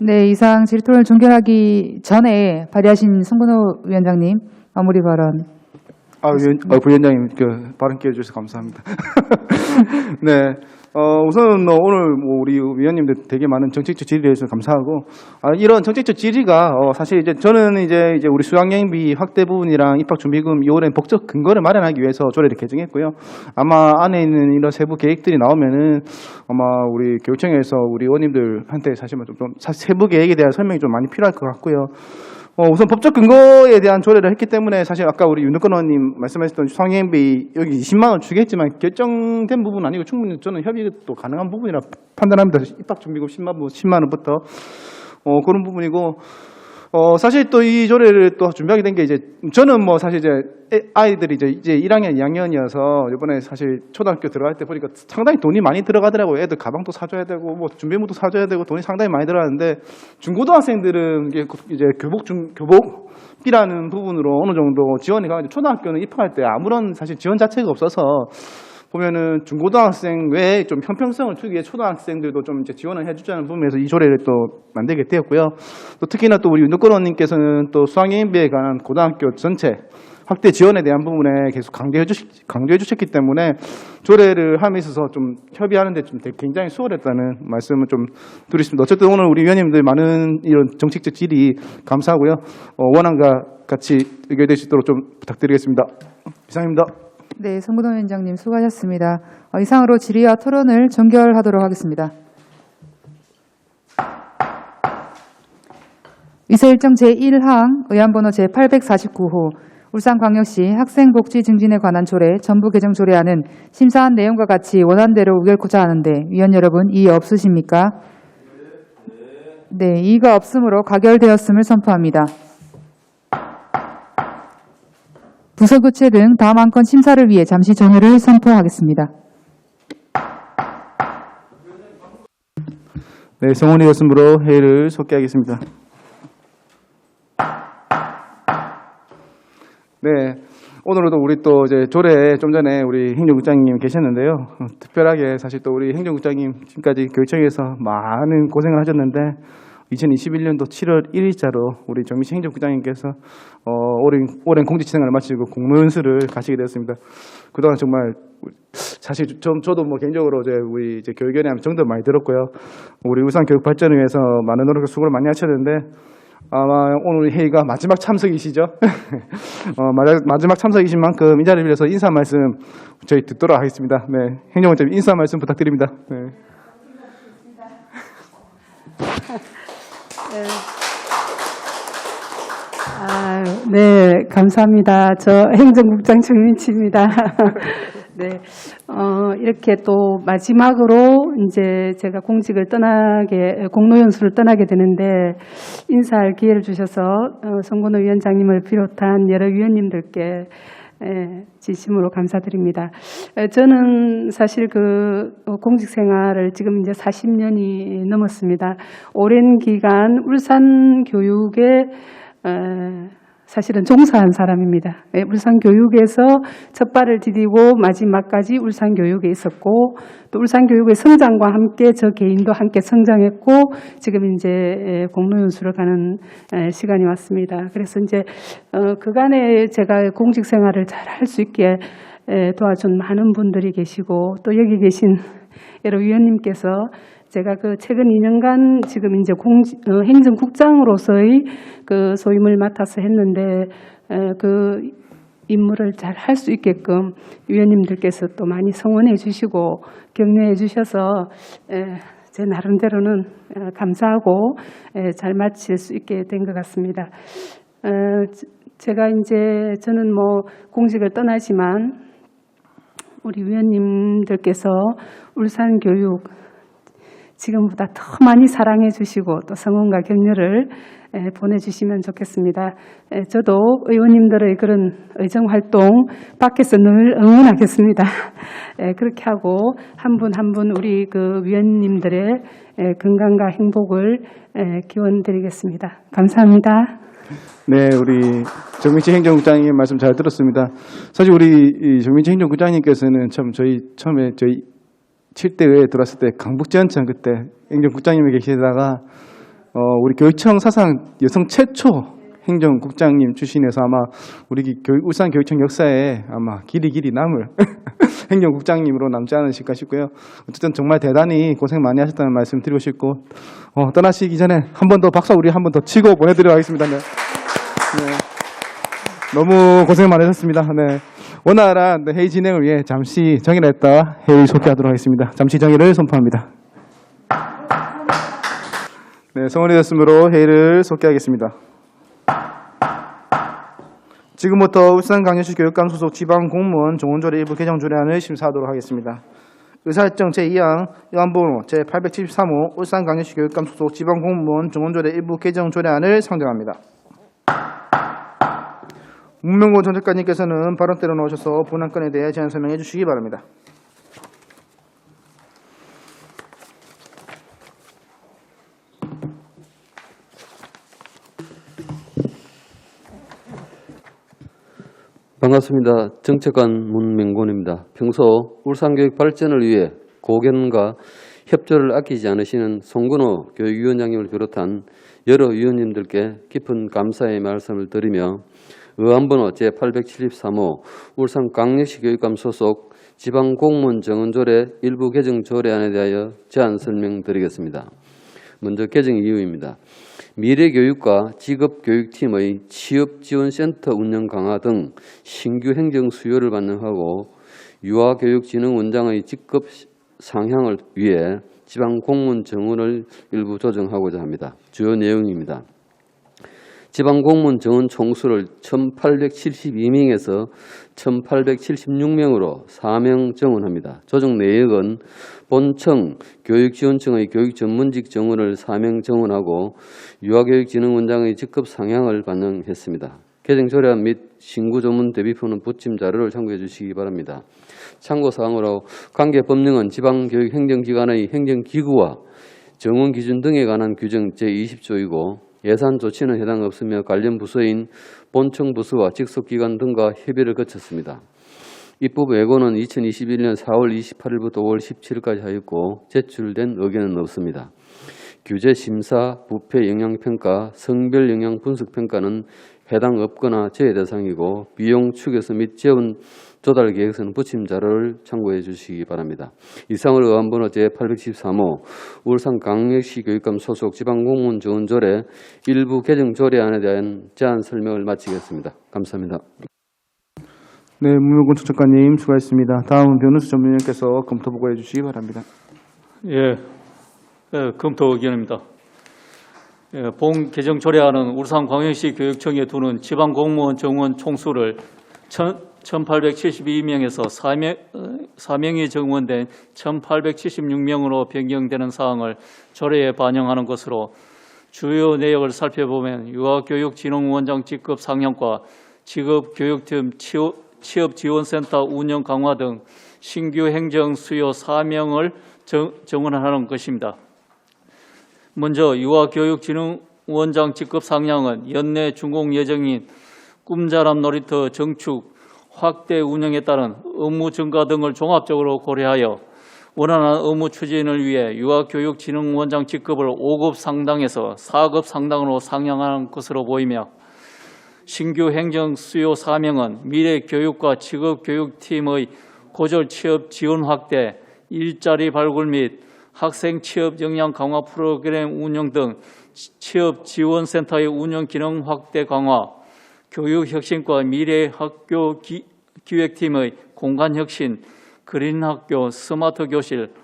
네, 이상 질의토론을 종결하기 전에 발의하신 송근호 위원장님 마무리 발언. 부위원장님 발언 기회 주셔서 감사합니다. 네. 우선 오늘 우리 위원님들 되게 많은 정책적 질의에 대해서 감사하고, 이런 정책적 질의가 사실 이제 저는 이제 우리 수학여행비 확대 부분이랑 입학준비금 2월엔 법적 근거를 마련하기 위해서 조례를 개정했고요. 아마 안에 있는 이런 세부 계획들이 나오면은 아마 우리 교육청에서 우리 의원님들한테 사실 좀 세부 계획에 대한 설명이 좀 많이 필요할 것 같고요. 우선 법적 근거에 대한 조례를 했기 때문에 사실 아까 우리 윤덕권 의원님 말씀하셨던 수학여행비 여기 20만 원 주겠지만 결정된 부분은 아니고 충분히 저는 협의도 가능한 부분이라 판단합니다. 입학준비금 10만 원부터 그런 부분이고 사실 또 이 조례를 또 준비하게 된 게 이제 저는 뭐 사실 이제 아이들이 이제 1학년, 2학년이어서 이번에 사실 초등학교 들어갈 때 보니까 상당히 돈이 많이 들어가더라고요. 애들 가방도 사줘야 되고 뭐 준비물도 사줘야 되고 돈이 상당히 많이 들어가는데 중고등학생들은 이제 교복비라는 부분으로 어느 정도 지원이 가고 초등학교는 입학할 때 아무런 사실 지원 자체가 없어서 보면은 중고등학생 외에 좀 형평성을 주기 위해 초등학생들도 좀 이제 지원을 해주자는 부분에서 이 조례를 또 만들게 되었고요. 또 특히나 또 우리 윤덕권 의원님께서는 또 수학여행비에 관한 고등학교 전체 확대 지원에 대한 부분에 계속 강조해 주셨기 때문에 조례를 함에 있어서 좀 협의하는데 좀 굉장히 수월했다는 말씀을 좀 드리겠습니다. 어쨌든 오늘 우리 위원님들 많은 이런 정책적 질의 감사하고요. 원안과 같이 의결될 수 있도록 좀 부탁드리겠습니다. 이상입니다. 네, 송근호 위원장님 수고하셨습니다. 이상으로 질의와 토론을 종결하도록 하겠습니다. 위세일정 제1항 의안번호 제849호 울산광역시 학생복지 증진에 관한 조례 전부 개정 조례안은 심사한 내용과 같이 원안대로 의결코자 하는데 위원 여러분 이의 없으십니까? 네, 이의가 없으므로 가결되었음을 선포합니다. 부서교체 등 다음 안건 심사를 위해 잠시 정회를 선포하겠습니다. 네, 성원이 없으므로 회의를 속개하겠습니다. 네, 오늘도 우리 또 이제 조례 좀 전에 우리 행정국장님 계셨는데요. 특별하게 사실 또 우리 행정국장님 지금까지 교육청에서 많은 고생을 하셨는데 2021년도 7월 1일자로 우리 정미식 행정국장님께서 오랜 공직생활을 마치고 공무원수를 가시게 되었습니다. 그동안 정말 사실 저도 뭐 개인적으로 우리 이제 교육위원회 하면 정도 많이 들었고요. 우리 울산 교육 발전을 위해서 많은 노력과 수고를 많이 하셨는데 아마 오늘 회의가 마지막 참석이시죠? 마지막 참석이신 만큼 이 자리를 빌어서 인사 말씀 저희 듣도록 하겠습니다. 네, 행정국장님 인사 말씀 부탁드립니다. 네. 네, 감사합니다. 저 행정국장 정민치입니다. 네, 이렇게 또 마지막으로 이제 제가 공로연수를 떠나게 되는데 인사할 기회를 주셔서 송건호 위원장님을 비롯한 여러 위원님들께 진심으로 감사드립니다. 저는 사실 그 공직 생활을 지금 이제 40년이 넘었습니다. 오랜 기간 울산 교육에 사실은 종사한 사람입니다. 울산 교육에서 첫 발을 디디고 마지막까지 울산 교육에 있었고 또 울산 교육의 성장과 함께 저 개인도 함께 성장했고 지금 이제 공로연수를 가는 시간이 왔습니다. 그래서 이제 그간에 제가 공직 생활을 잘 할 수 있게 도와준 많은 분들이 계시고 또 여기 계신 여러 위원님께서 제가 그 최근 2년간 지금 이제 행정국장으로서의 그 소임을 맡아서 했는데 그 임무를 잘 할 수 있게끔 위원님들께서 또 많이 성원해 주시고 격려해 주셔서 제 나름대로는 감사하고 잘 마칠 수 있게 된 것 같습니다. 제가 이제 저는 뭐 공직을 떠나지만 우리 위원님들께서 울산 교육 지금보다 더 많이 사랑해 주시고 또 성원과 격려를 보내주시면 좋겠습니다. 저도 의원님들의 그런 의정활동 밖에서 늘 응원하겠습니다. 그렇게 하고 한 분 한 분 우리 그 위원님들의 건강과 행복을 기원드리겠습니다. 감사합니다. 네, 우리 정민치 행정국장님 말씀 잘 들었습니다. 사실 우리 정민치 행정국장님께서는 참 처음에 저희 7대에 들어왔을 때 강북지원청 그때 행정국장님이 계시다가 우리 교육청 사상 여성 최초 행정국장님 출신에서 아마 우리 울산 교육청 역사에 아마 길이 남을 행정국장님으로 남지 않으실까 싶고요. 어쨌든 정말 대단히 고생 많이 하셨다는 말씀 드리고 싶고 떠나시기 전에 한 번 더 박수 우리 한 번 더 치고 보내드리도록 하겠습니다. 네. 너무 고생 많으셨습니다. 네. 원활한 회의 진행을 위해 잠시 정의를 했다 회의 속기하도록 하겠습니다. 잠시 정의를 선포합니다. 네, 성원이 됐으므로 회의를 속기하겠습니다. 지금부터 울산광역시 교육감 소속 지방공무원 정원조례 일부 개정 조례안을 심사하도록 하겠습니다. 의사일정 제2항 의안번호 제873호 울산광역시 교육감 소속 지방공무원 정원조례 일부 개정 조례안을 상정합니다. 문명고 전 작가님께서는 발언대로 나오셔서 본안건에 대해 제안 설명해 주시기 바랍니다. 반갑습니다. 정책관 문명곤입니다. 평소 울산교육 발전을 위해 고견과 협조를 아끼지 않으시는 송건호 교육위원장님을 비롯한 여러 위원님들께 깊은 감사의 말씀을 드리며 의안번호 제873호 울산광역시 교육감 소속 지방공무원 정원조례 일부 개정 조례안에 대하여 제안 설명드리겠습니다. 먼저 개정 이유입니다. 미래교육과 직업교육팀의 취업지원센터 운영 강화 등 신규 행정 수요를 반영하고 유아교육진흥원장의 직급 상향을 위해 지방공무원 정원을 일부 조정하고자 합니다. 주요 내용입니다. 지방공무원 정원 총수를 1,872명에서 1,876명으로 4명 정원합니다. 조정 내역은 본청 교육지원청의 교육전문직 정원을 4명 정원하고 유아교육진흥원장의 직급 상향을 반영했습니다. 개정조례안 및 신구조문 대비표는 부침 자료를 참고해 주시기 바랍니다. 참고사항으로 관계 법령은 지방교육행정기관의 행정기구와 정원 기준 등에 관한 규정 제20조이고 예산 조치는 해당 없으며 관련 부서인 본청 부서와 직속기관 등과 협의를 거쳤습니다. 입법 예고는 2021년 4월 28일부터 5월 17일까지 하였고 제출된 의견은 없습니다. 규제 심사, 부패 영향평가, 성별 영향 분석평가는 해당 없거나 제외 대상이고 비용 추계서 및 재원 조달 계획서는 부침 자료를 참고해 주시기 바랍니다. 이상으로 의안번호 제813호 울산광역시 교육감 소속 지방공무원 정원조례 일부 개정 조례안에 대한 제안 설명을 마치겠습니다. 감사합니다. 네, 문명곤 전 작가님 수고하셨습니다. 다음은 변우수 전문위원께서 검토 보고해 주시기 바랍니다. 예, 검토 의견입니다. 본 개정 조례안은 울산광역시 교육청에 두는 지방공무원 정원 총수를 1,872명에서 4명이 정원된 1,876명으로 변경되는 사항을 조례에 반영하는 것으로 주요 내역을 살펴보면 유아교육진흥원장 직급 상향과 직업교육팀 취업지원센터 운영 강화 등 신규 행정 수요 사명을 정원하는 것입니다. 먼저 유아교육진흥원장 직급 상향은 연내 준공 예정인 꿈자람 놀이터 정축 확대 운영에 따른 업무 증가 등을 종합적으로 고려하여 원활한 업무 추진을 위해 유아교육진흥원장 직급을 5급 상당에서 4급 상당으로 상향하는 것으로 보이며 신규 행정 수요 사명은 미래교육과 직업교육팀의 고졸 취업 지원 확대, 일자리 발굴 및 학생 취업 역량 강화 프로그램 운영 등 취업 지원센터의 운영 기능 확대 강화, 교육혁신과 미래학교 기획팀의 공간혁신, 그린학교, 스마트 교실,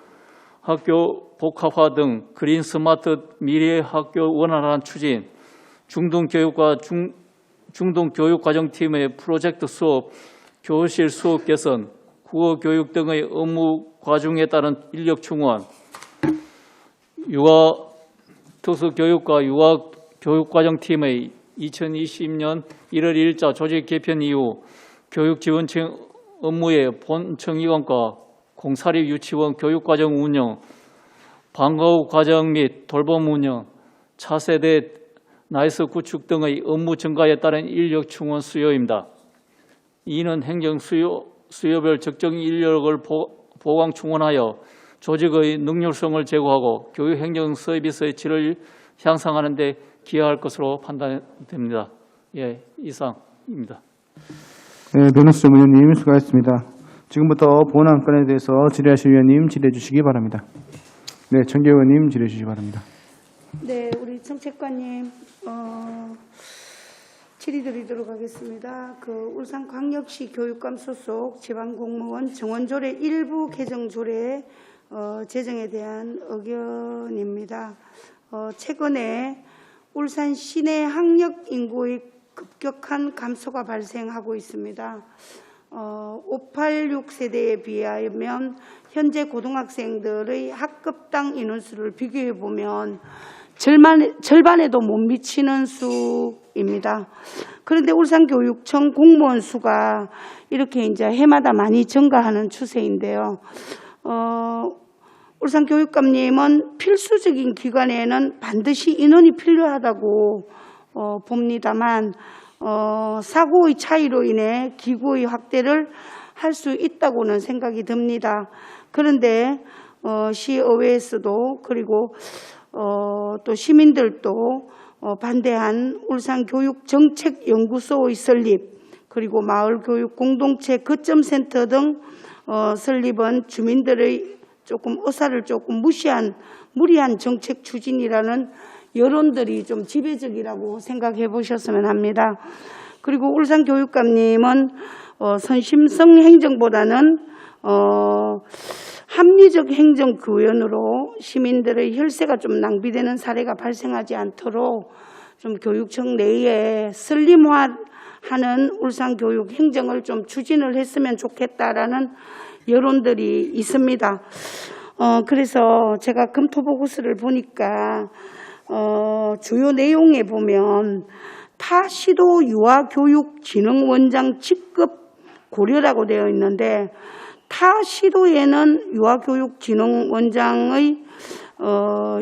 학교 복합화 등 그린 스마트 미래학교 원활한 추진, 중등교육과 중등교육과정팀의 프로젝트 수업, 교실 수업 개선, 국어교육 등의 업무 과중에 따른 인력 충원, 유아특수교육과 유아교육과정팀의 2020년 1월 1일자 조직 개편 이후 교육지원청 업무의 본청위원과 공사립 유치원 교육과정 운영, 방과후 과정 및 돌봄 운영, 차세대 나이스 구축 등의 업무 증가에 따른 인력 충원 수요입니다. 이는 행정 수요별 적정 인력을 보강 충원하여 조직의 능률성을 제고하고 교육 행정 서비스의 질을 향상하는 데 기여할 것으로 판단됩니다. 예, 이상입니다. 네, 변호수 전문위원님 수고하셨습니다. 지금부터 본안 건에 대해서 질의하실 위원님 질의해 주시기 바랍니다. 네, 정계 의원님 질의해 주시기 바랍니다. 네, 우리 정책관님 질의 드리도록 하겠습니다. 울산광역시 교육감 소속 지방공무원 정원조례 일부 개정 조례 제정에 대한 의견입니다. 최근에 울산 시내 학력 인구의 급격한 감소가 발생하고 있습니다. 586 세대에 비하면 현재 고등학생들의 학급당 인원수를 비교해 보면 절반에도 못 미치는 수입니다. 그런데 울산교육청 공무원 수가 이렇게 이제 해마다 많이 증가하는 추세인데요. 울산교육감님은 필수적인 기관에는 반드시 인원이 필요하다고 봅니다만 사고의 차이로 인해 기구의 확대를 할 수 있다고는 생각이 듭니다. 그런데 시의회에서도 그리고 또 시민들도 반대한 울산교육정책연구소의 설립, 그리고 마을교육 공동체 거점센터 등 설립은 주민들의 조금 의사를 조금 무리한 정책 추진이라는 여론들이 좀 지배적이라고 생각해 보셨으면 합니다. 그리고 울산교육감님은 선심성 행정보다는 합리적 행정 구현으로 시민들의 혈세가 좀 낭비되는 사례가 발생하지 않도록 좀 교육청 내에 슬림화하는 울산교육 행정을 좀 추진을 했으면 좋겠다라는 여론들이 있습니다. 그래서 제가 검토보고서를 보니까 주요 내용에 보면 타시도 유아교육진흥원장 직급 고려라고 되어 있는데 타시도에는 유아교육진흥원장의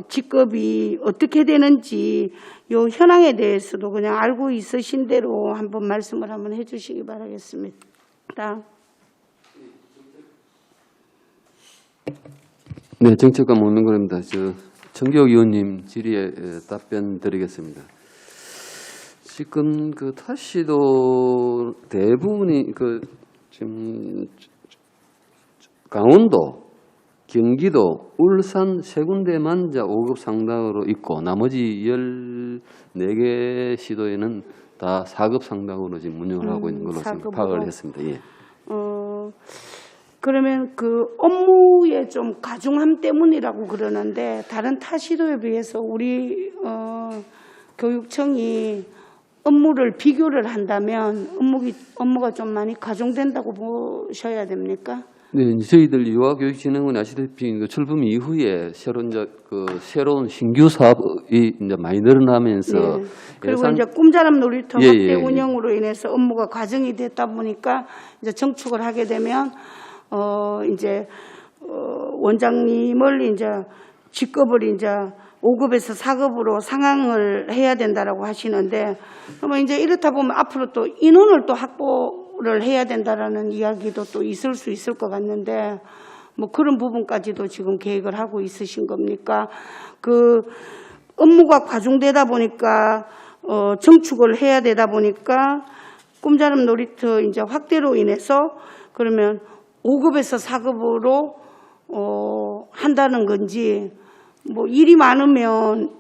직급이 어떻게 되는지 요 현황에 대해서도 그냥 알고 있으신 대로 한번 말씀을 한번 해주시기 바라겠습니다. 네, 정책관 묻는 겁니다. 정기혁 의원님 질의에 답변 드리겠습니다. 지금 타시도 대부분이 지금 강원도, 경기도, 울산 세 군데만 5급 상당으로 있고 나머지 14개 시도에는 다 4급 상당으로 지금 운영을 하고 있는 걸로 파악을 했습니다. 예. 그러면 그 업무의 좀 가중함 때문이라고 그러는데 다른 타 시도에 비해서 우리 교육청이 업무를 비교를 한다면 업무가 좀 많이 가중된다고 보셔야 됩니까? 네, 저희들 유아교육진흥원이 아시다시피 그 출범 이후에 새로운 신규 사업이 이제 많이 늘어나면서 예. 그리고 이제 꿈자람 놀이터 확대 운영으로 인해서 업무가 과정이 됐다 보니까 이제 정축을 하게 되면 이제 원장님을 이제 직급을 이제 5급에서 4급으로 상향을 해야 된다라고 하시는데, 그러면 이제 이렇다 보면 앞으로 또 인원을 또 확보를 해야 된다라는 이야기도 또 있을 수 있을 것 같는데, 뭐 그런 부분까지도 지금 계획을 하고 있으신 겁니까? 그 업무가 과중되다 보니까 정축을 해야 되다 보니까 꿈자람 놀이터 이제 확대로 인해서 그러면 5급에서 4급으로 한다는 건지, 뭐 일이 많으면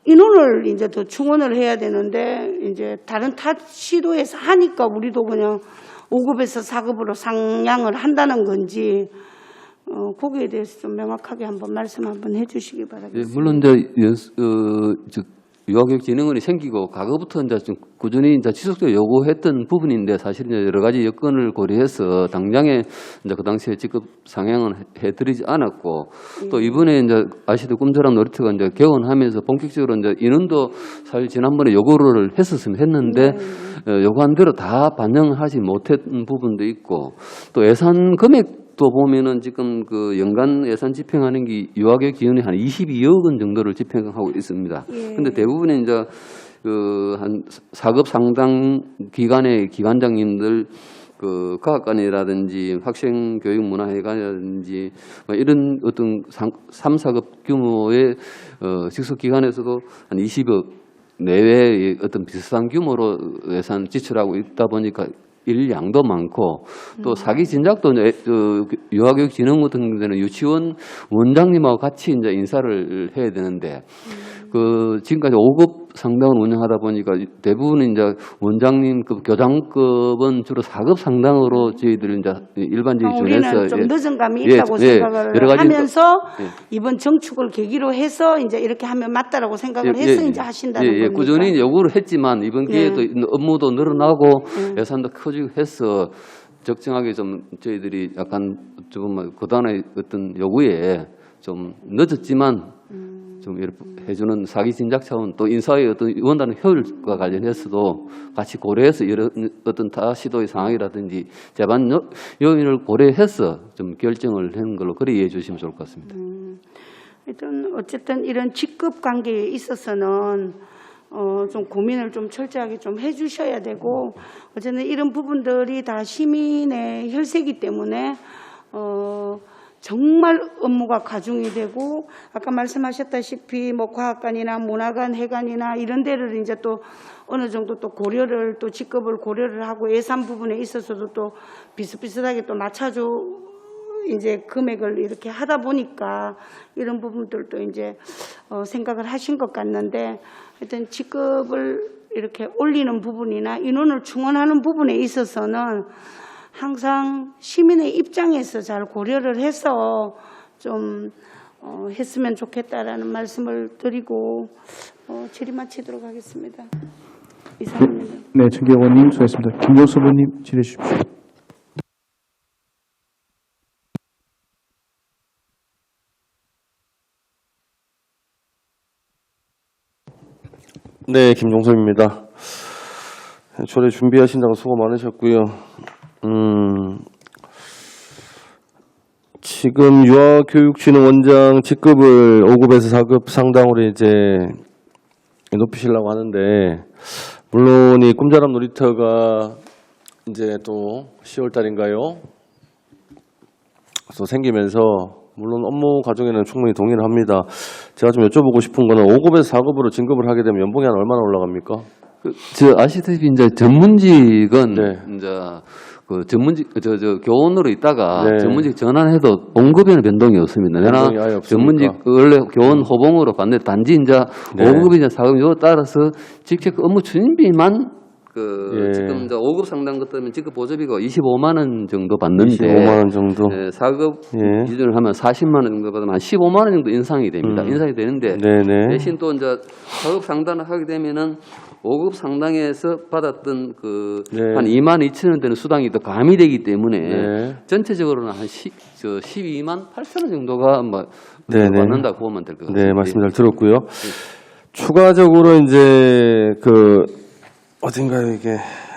인원을 이제 더 충원을 해야 되는데 이제 다른 타 시도에서 하니까 우리도 그냥 5급에서 4급으로 상향을 한다는 건지 거기에 대해서 좀 명확하게 한번 말씀 한번 해주시기 바라겠습니다. 예, 물론 유아교육진흥원이 생기고 과거부터 이제 좀 꾸준히 이제 지속적으로 요구했던 부분인데 사실 이제 여러 가지 여건을 고려해서 당장에 이제 그 당시에 직급 상향은 해드리지 않았고 또 이번에 이제 아시다시피 꿈자람 놀이터가 이제 개원하면서 본격적으로 이제 인원도 사실 지난번에 요구를 했었으면 했는데 요구한 대로 다 반영하지 못했던 부분도 있고 또 예산 금액 또 보면은 지금 그 연간 예산 집행하는 게 유아교육 기준이 한 22억 원 정도를 집행하고 있습니다. 근데 대부분의 이제 그 한 4급 상당 기관의 기관장님들 그 과학관이라든지 학생교육문화회관이라든지 이런 어떤 3, 4급 규모의 직속 기관에서도 한 20억 내외의 어떤 비슷한 규모로 예산 지출하고 있다 보니까 일량도 많고 또 사기 진작도 유아교육진흥원 같은 데는 유치원 원장님하고 같이 이제 인사를 해야 되는데 그 지금까지 5급 상당을 운영하다 보니까 대부분 이제 원장님급 교장급은 주로 4급 상당으로 저희들 이제 일반적인 우리는 전에서 좀 늦은 감이 있다고 생각을 여러 가지 하면서 이번 정축을 계기로 해서 이제 이렇게 하면 맞다라고 생각을 해서 이제 하신다는 겁니까? 꾸준히 요구를 했지만 이번 기회에도 업무도 늘어나고 예산도 커지고 해서 적정하게 좀 저희들이 약간 조금 그동안의 어떤 요구에 좀 늦었지만 좀 이렇게 해주는 사기 진작 차원 또 인사의 어떤 원하는 효율과 관련해서도 같이 고려해서 이런 어떤 타 시도의 상황이라든지 재반 요인을 고려해서 좀 결정을 하는 걸로 그래 이해해 주시면 좋을 것 같습니다. 하여튼 어쨌든 이런 직급 관계에 있어서는 좀 고민을 좀 철저하게 좀 해주셔야 되고 어쨌든 이런 부분들이 다 시민의 혈세이기 때문에 정말 업무가 가중이 되고 아까 말씀하셨다시피 뭐 과학관이나 문화관, 회관이나 이런 데를 이제 또 어느 정도 또 고려를 또 직급을 고려를 하고 예산 부분에 있어서도 또 비슷비슷하게 또 맞춰줘 이제 금액을 이렇게 하다 보니까 이런 부분들도 이제 생각을 하신 것 같는데 하여튼 직급을 이렇게 올리는 부분이나 인원을 충원하는 부분에 있어서는 항상 시민의 입장에서 잘 고려를 해서 좀 했으면 좋겠다라는 말씀을 드리고 질의 마치도록 하겠습니다. 이사입니다. 네, 정기영 의원님 수고하셨습니다. 김경수 의원님 질의해 주십시오. 네, 김종섭입니다. 조례 준비하신다고 수고 많으셨고요. 지금 유아교육진흥원장 직급을 5급에서 4급 상당으로 이제 높이시려고 하는데, 물론 이 꿈자람 놀이터가 이제 또 10월 달인가요? 또 생기면서 물론 업무 과정에는 충분히 동의를 합니다. 제가 좀 여쭤보고 싶은 거는 5급에서 4급으로 진급을 하게 되면 연봉이 한 얼마나 올라갑니까? 아시다시피 이제 전문직은 이제 그 전문직 교원으로 있다가 전문직 전환해도 봉급에는 변동이 없습니다. 내가 전문직 원래 교원 호봉으로 봤는데 단지 이제 5급이나 4급 요 따라서 직접 업무 추진비만 그 예. 지금 이제 5급 상당 것들은 직급 보조비가 25만 원 정도 받는데 25만 원 정도. 4급 예. 기준을 하면 40만 원 정도 받으면 한 15만 원 정도 인상이 됩니다. 인상이 되는데 네네. 대신 또 이제 4급 상단을 하게 되면은 5급 상당에서 받았던 그 네. 한 2만 2천 원 되는 수당이 또 가미되기 때문에 네. 전체적으로는 한 12만 8천 원 정도가 뭐 네네. 받는다고 보면 될 것 같습니다. 네, 말씀 잘 들었고요. 추가적으로 이제 그 어딘가요 이게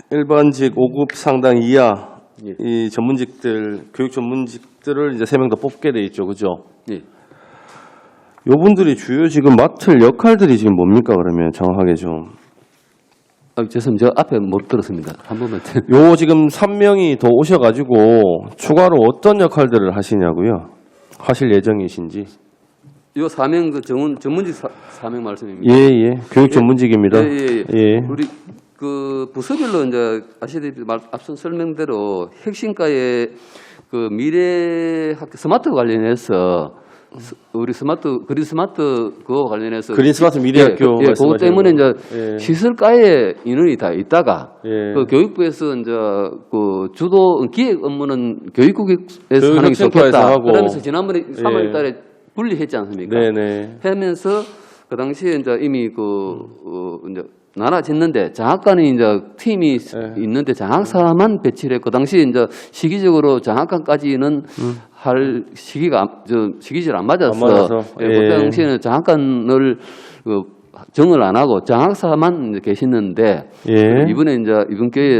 일반직 5급 상당 이하 예. 이 전문직들 교육 전문직들을 이제 3명 더 뽑게 돼 있죠, 그죠? 예. 요분들이 주요 지금 맡을 역할들이 지금 뭡니까 그러면 정확하게 좀. 죄송합니다. 저 앞에 못 들었습니다. 한 번만. 요 지금 3명이 더 오셔가지고 추가로 어떤 역할들을 하시냐고요? 하실 예정이신지? 요 사명 그 전문직 사명 말씀입니다. 예. 교육 전문직입니다. 예. 우리 그 부서별로 이제 아시다시피 앞선 설명대로 혁신과의 그 미래 학교 스마트 관련해서 우리 그린 스마트 그거 관련해서 그린 스마트 미래학교 그것 말씀하시는 때문에 이제 예. 시설과에 인원이 다 있다가 예. 그 교육부에서 이제 그 주도 기획 업무는 교육국에서 하는 게 교육혁신과에서 좋겠다. 하고. 그러면서 지난번에 3월달에 분리했지 않습니까? 네네. 하면서 그 당시에 이제 이미 이제 나눠졌는데 장학관이 이제 팀이 있는데 장학사만 배치를 했고 당시 이제 시기적으로 장학관까지는 할 시기가 시기질 안 맞아서 예. 그때 당시에는 장학관을 정을 안 하고 장학사만 이제 계시는데 예. 이번에 이제 이번 기회에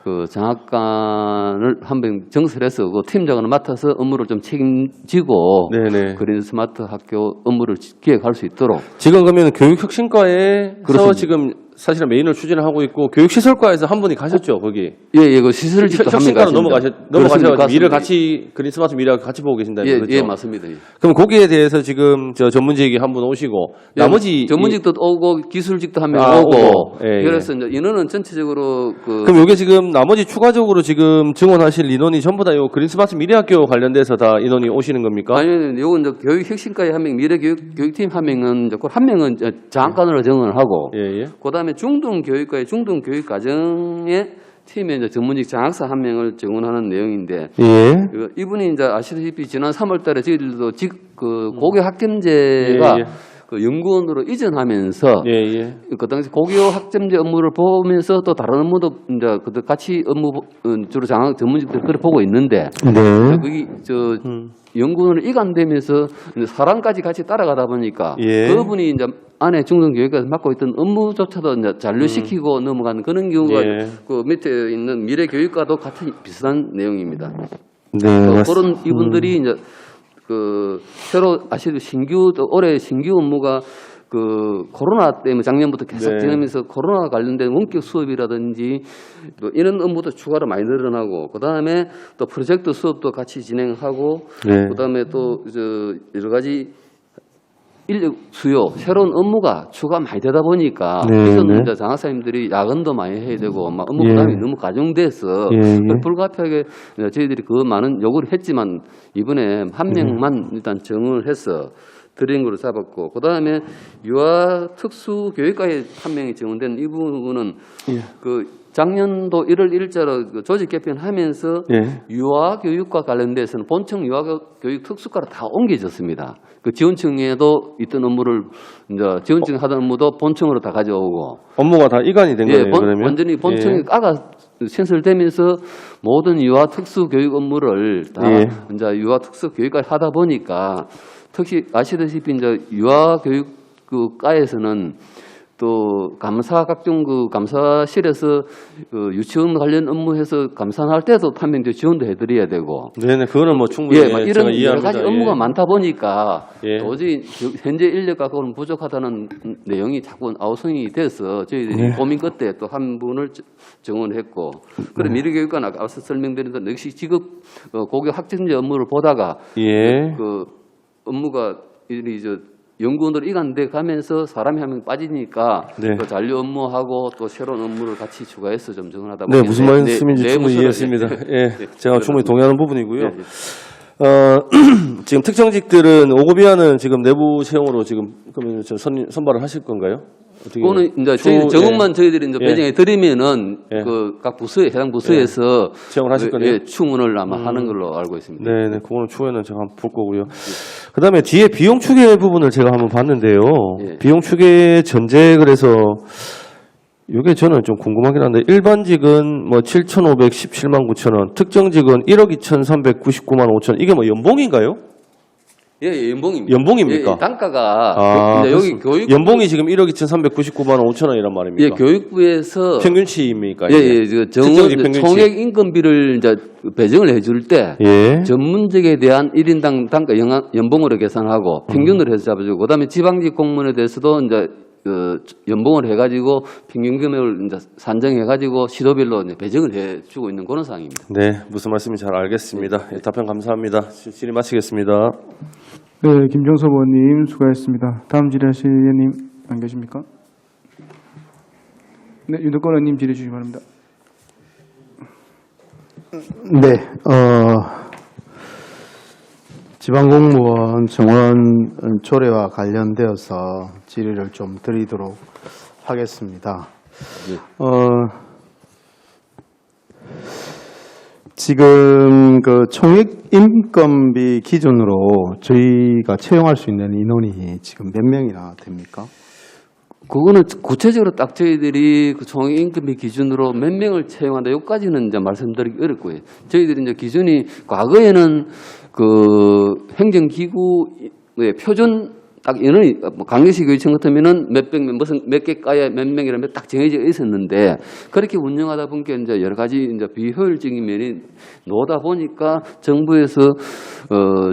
그 장학관을 한 명 정설해서 그 팀장을 맡아서 업무를 좀 책임지고 네네. 그린 스마트 학교 업무를 기획할 수 있도록 지금 그러면 교육혁신과에서 그렇습니다. 지금 사실은 메인을 추진을 하고 있고 교육시설과에서 한 분이 가셨죠 거기. 예, 그 시설직도 한명 혁신과로 넘어가셔가지고 그렇습니다. 일을 같이 그린 스마트 미래학 같이 보고 계신다면 예, 그렇죠? 예, 맞습니다. 예. 그럼 거기에 대해서 지금 저 전문직이 한 분 오시고 나머지 전문직도 오고 기술직도 한 명 아, 오고 오고. 예, 예. 그래서 이제 인원은 전체적으로 그럼 요게 지금 나머지 추가적으로 지금 증원하실 인원이 전부 다 요 그린 스마트 미래학교 관련돼서 다 인원이 오시는 겁니까? 아니, 요건 이제 교육혁신과에 한 명, 미래교육팀 한 명은 이제 한 명은 장학관으로 정을 하고, 예. 그다음에 중등교육과의 중등교육과정의 팀에 이제 전문직 장학사 한 명을 정원하는 내용인데, 예. 이분이 이제 아시다시피 지난 3월달에 저희들도 고교 학점제가 예. 그 연구원으로 이전하면서 예. 그 당시 고교 학점제 업무를 보면서 또 다른 업무도 이제 그들 같이 업무 주로 장학 전문직들 그걸 보고 있는데 네. 거기 연구원을 이관되면서 이제 사람까지 같이 따라가다 보니까 예. 그분이 이제 안에 중등교육과에서 맡고 있던 업무조차도 이제 잔류시키고 넘어가는 그런 경우가 예. 그 밑에 있는 미래교육과도 같은 비슷한 내용입니다. 네. 그런 이분들이 이제 그 새로 올해 신규 업무가 그 코로나 때문에 작년부터 계속 네. 지나면서 코로나 관련된 원격 수업이라든지 또 이런 업무도 추가로 많이 늘어나고 그 다음에 또 프로젝트 수업도 같이 진행하고 네. 그 다음에 또 여러 가지 인력 수요 새로운 업무가 추가 많이 되다 보니까 네, 이전 네. 이제 장학사님들이 야근도 많이 해야 되고 막 업무 예. 부담이 너무 가중돼서 예. 불가피하게 저희들이 그 많은 요구를 했지만 이번에 한 명만 일단 정을 해서 드린 걸로 잡았고 그 다음에 유아 특수 교육과에 한 명이 지원된 이 부분은 그 작년도 1월 1일자로 그 조직 개편하면서 예. 유아 교육과 관련돼서는 본청 유아 교육 특수과로 다 옮겨졌습니다. 그 지원청에도 있던 업무를 이제 지원청 하던 업무도 본청으로 다 가져오고 업무가 다 이관이 된 거네요. 그러면 완전히 본청에 예. 까가 신설되면서 모든 유아 특수 교육 업무를 다 예. 이제 유아 특수 교육까지 하다 보니까 특히 아시다시피 이제 유아 교육 그 과에서는 또 감사 각종 그 감사실에서 그 유치원 관련 업무해서 감사할 때도 한 명 더 지원도 해드려야 되고. 네네 그거는 뭐 충분히 막 제가 이런 여러 이해합니다. 가지 업무가 많다 보니까 예. 도저히 현재 인력가고는 부족하다는 내용이 자꾸 아우성이 돼서 저희들이 고민 끝에 또 한 분을 정원했고 그런 미래교육관 아까 앞서 설명드린 대로 역시 직업 고교 학점제 업무를 보다가 예. 그 업무가 연구원으로 이관돼 가면서 사람이 한 명 빠지니까 네. 또 잔류 업무하고 또 새로운 업무를 같이 추가해서 좀 정원하다 네, 보니까 무슨 말씀인지 충분히 이해했습니다. 예, 제가 충분히 동의하는 부분이고요. 지금 특정직들은 5급 이하는 지금 내부 채용으로 지금 그러면 선발을 하실 건가요? 어떻게 그거는 이제 저희 정원만 저희들이 이제 배정해 드리면은 그 각 부서에 해당 부서에서 지원을 하실 거네요. 충원을 아마 하는 걸로 알고 있습니다. 네네, 그거는 추후에는 제가 한번 볼 거고요. 그 다음에 뒤에 비용 추계 부분을 제가 한번 봤는데요. 비용 추계 전제 그래서 이게 저는 좀 궁금하긴 한데 일반직은 뭐 7,517만 9천 원, 특정직은 1억 2,399만 5천 원. 이게 뭐 연봉인가요? 예, 연봉입니다. 연봉입니까? 단가가 이제 여기 교육 연봉이 지금 1억 2,399만 5천 원이란 말입니까? 예, 교육부에서 평균치입니까? 정원 총액 인건비를 이제 배정을 해줄 때 전문직에 대한 1인당 단가 연봉으로 계산하고 평균으로 해서 잡아주고 그다음에 지방직 공무원에 대해서도 이제 연봉을 해가지고 평균 금액을 이제 산정해가지고 시도별로 이제 배정을 해주고 있는 그런 상황입니다. 네, 무슨 말씀인지 잘 알겠습니다. 예, 답변 감사합니다. 질의 마치겠습니다. 네, 김종섭 의원님 수고하셨습니다. 다음 질의하실 의원님 안 계십니까? 네, 윤덕권 의원님 질의 주시기 바랍니다. 네, 지방공무원 정원 조례와 관련되어서 질의를 좀 드리도록 하겠습니다. 지금 그 총액 인건비 기준으로 저희가 채용할 수 있는 인원이 지금 몇 명이나 됩니까? 그거는 구체적으로 딱 저희들이 그 총액 임금비 기준으로 몇 명을 채용한다. 여기까지는 이제 말씀드리기 어렵고요. 저희들이 이제 기준이 과거에는 그 행정기구의 표준 딱 인원이 뭐 강력시 교육청 같으면은 몇 개 과에 몇 명이라면 딱 정해져 있었는데 그렇게 운영하다 보니까 이제 여러 가지 이제 비효율적인 면이 나오다 보니까 정부에서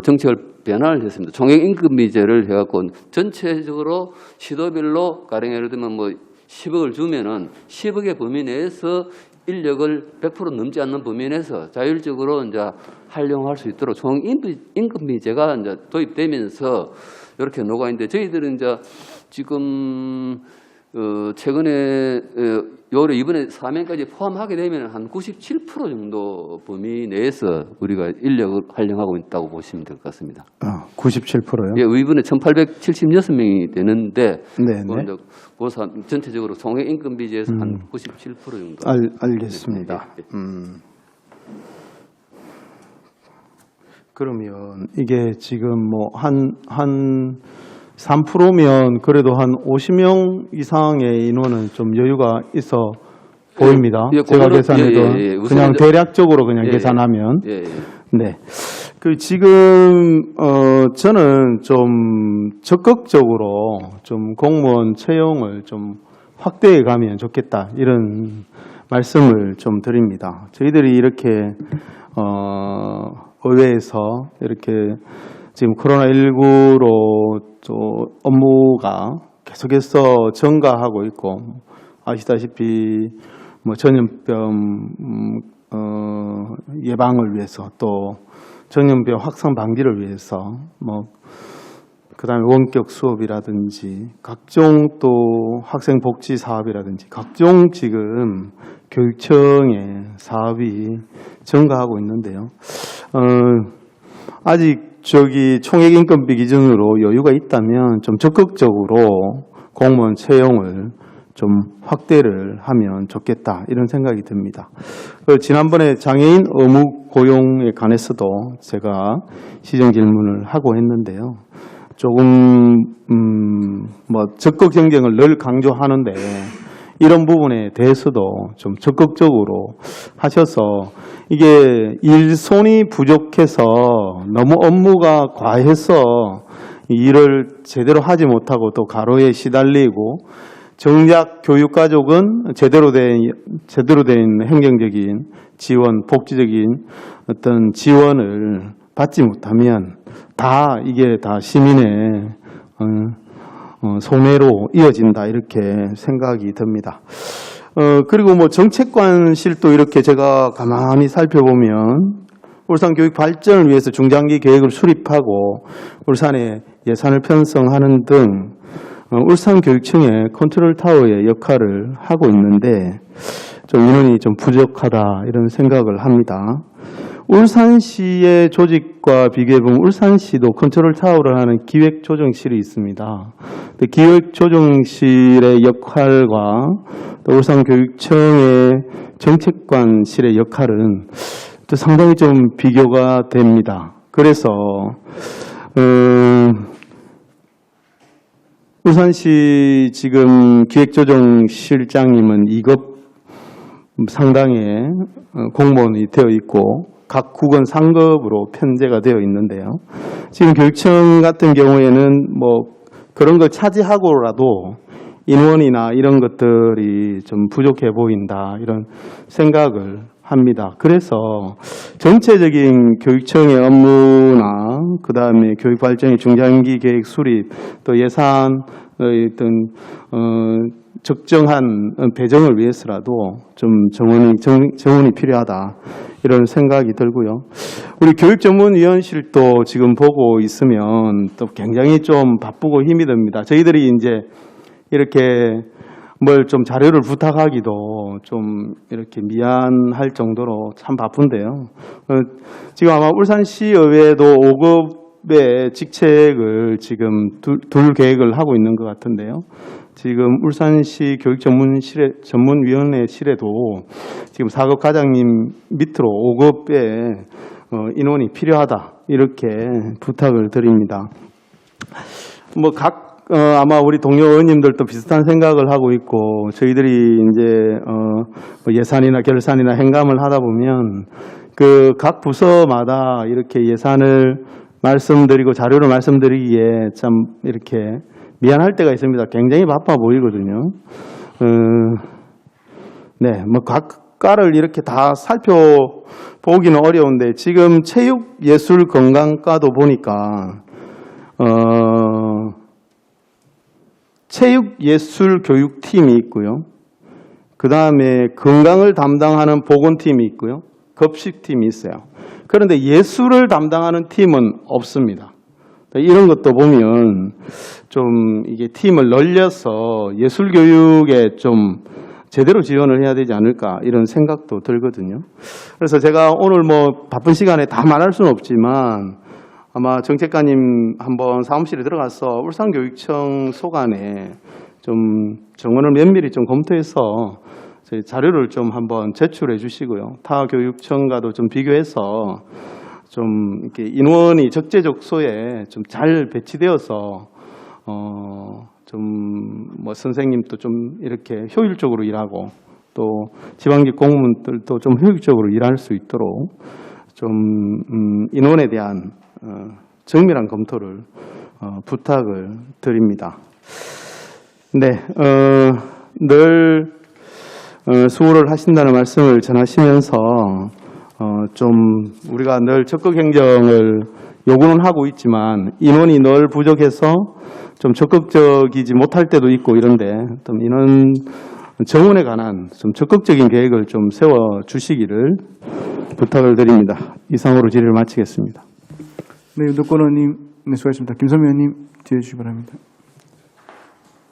정책을 변화를 했습니다. 총액 임금비제를 해갖고 전체적으로 시도별로 가령 예를 들면 뭐 10억을 주면은 10억의 범위 내에서 인력을 100% 넘지 않는 범위 내에서 자율적으로 이제 활용할 수 있도록 총액 임금비제가 이제 도입되면서 이렇게 녹아 있는데 저희들은 이제 지금 최근에 요래 이번에 사면까지 포함하게 되면 한 97% 정도 범위 내에서 우리가 인력을 활용하고 있다고 보시면 될 것 같습니다. 97%요? 예, 이번에 1,876명이 되는데 네네. 전체적으로 총액 임금비제에서 한 97% 정도. 알겠습니다. 그러면 이게 지금 뭐 한 3%면 그래도 한 50명 이상의 인원은 좀 여유가 있어 보입니다. 제가 계산해도 그냥 대략적으로 그냥 계산하면. 네. 그 지금 저는 좀 적극적으로 좀 공무원 채용을 좀 확대해 가면 좋겠다 이런 말씀을 좀 드립니다. 저희들이 이렇게 의회에서 이렇게 지금 코로나19로 또 업무가 계속해서 증가하고 있고 아시다시피 뭐 전염병 예방을 위해서 또 전염병 확산 방지를 위해서 뭐 그다음에 원격 수업이라든지 각종 또 학생 복지 사업이라든지 각종 지금 교육청의 사업이 증가하고 있는데요. 아직 저기 총액 인건비 기준으로 여유가 있다면 좀 적극적으로 공무원 채용을 좀 확대를 하면 좋겠다 이런 생각이 듭니다. 지난번에 장애인 의무 고용에 관해서도 제가 시정 질문을 하고 했는데요. 조금 뭐 적극 경쟁을 늘 강조하는데 이런 부분에 대해서도 좀 적극적으로 하셔서 이게 일손이 부족해서 너무 업무가 과해서 일을 제대로 하지 못하고 또 과로에 시달리고 정작 교육가족은 제대로 된 행정적인 지원, 복지적인 어떤 지원을 받지 못하면 이게 다 시민의 손해로 이어진다 이렇게 생각이 듭니다. 그리고 뭐 정책관실도 이렇게 제가 가만히 살펴보면 울산 교육 발전을 위해서 중장기 계획을 수립하고 울산에 예산을 편성하는 등 울산 교육청의 컨트롤 타워의 역할을 하고 있는데 좀 인원이 좀 부족하다 이런 생각을 합니다. 울산시의 조직과 비교해보면 울산시도 컨트롤 타워를 하는 기획조정실이 있습니다. 기획조정실의 역할과 또 울산교육청의 정책관실의 역할은 또 상당히 좀 비교가 됩니다. 그래서 울산시 지금 기획조정실장님은 2급 상당의 공무원이 되어 있고 각 구건 상급으로 편제가 되어 있는데요. 지금 교육청 같은 경우에는 뭐 그런 걸 차지하고라도 인원이나 이런 것들이 좀 부족해 보인다 이런 생각을 합니다. 그래서 전체적인 교육청의 업무나 그다음에 교육발전의 중장기 계획 수립 또 예산의 어떤 적정한 배정을 위해서라도 좀 정원이 필요하다 이런 생각이 들고요. 우리 교육전문위원실도 지금 보고 있으면 또 굉장히 좀 바쁘고 힘이 듭니다. 저희들이 이제 이렇게 뭘 좀 자료를 부탁하기도 좀 이렇게 미안할 정도로 참 바쁜데요. 지금 아마 울산시의회도 5급의 직책을 지금 둘 계획을 하고 있는 것 같은데요. 지금 울산시 교육전문위원회실에도 지금 4급 과장님 밑으로 5급의 인원이 필요하다 이렇게 부탁을 드립니다. 아마 우리 동료 의원님들도 비슷한 생각을 하고 있고 저희들이 이제 예산이나 결산이나 행감을 하다 보면 그 각 부서마다 이렇게 예산을 말씀드리고 자료를 말씀드리기에 참 이렇게 미안할 때가 있습니다. 굉장히 바빠 보이거든요. 네, 뭐 각과를 이렇게 다 살펴보기는 어려운데 지금 체육예술건강과도 보니까 체육예술교육팀이 있고요. 그 다음에 건강을 담당하는 보건팀이 있고요. 급식팀이 있어요. 그런데 예술을 담당하는 팀은 없습니다. 이런 것도 보면 좀 이게 팀을 늘려서 예술교육에 좀 제대로 지원을 해야 되지 않을까 이런 생각도 들거든요. 그래서 제가 오늘 뭐 바쁜 시간에 다 말할 수는 없지만 아마 정책관님 한번 사무실에 들어가서 울산교육청 소관에 좀 정원을 면밀히 좀 검토해서 저희 자료를 좀 한번 제출해 주시고요. 타 교육청과도 좀 비교해서 좀 이렇게 인원이 적재적소에 좀 잘 배치되어서 좀 뭐 선생님도 좀 이렇게 효율적으로 일하고 또 지방직 공무원들도 좀 효율적으로 일할 수 있도록 좀 인원에 대한 정밀한 검토를 부탁을 드립니다. 네, 늘 수고를 하신다는 말씀을 전하시면서 좀 우리가 늘 적극 행정을 요구는 하고 있지만 인원이 늘 부족해서 좀 적극적이지 못할 때도 있고 이런데 좀 인원 정원에 관한 좀 적극적인 계획을 좀 세워 주시기를 부탁을 드립니다. 이상으로 질의를 마치겠습니다. 네, 윤덕권 의원님, 네, 수고하셨습니다. 김선미 의원님, 뒤에 주시기 바랍니다.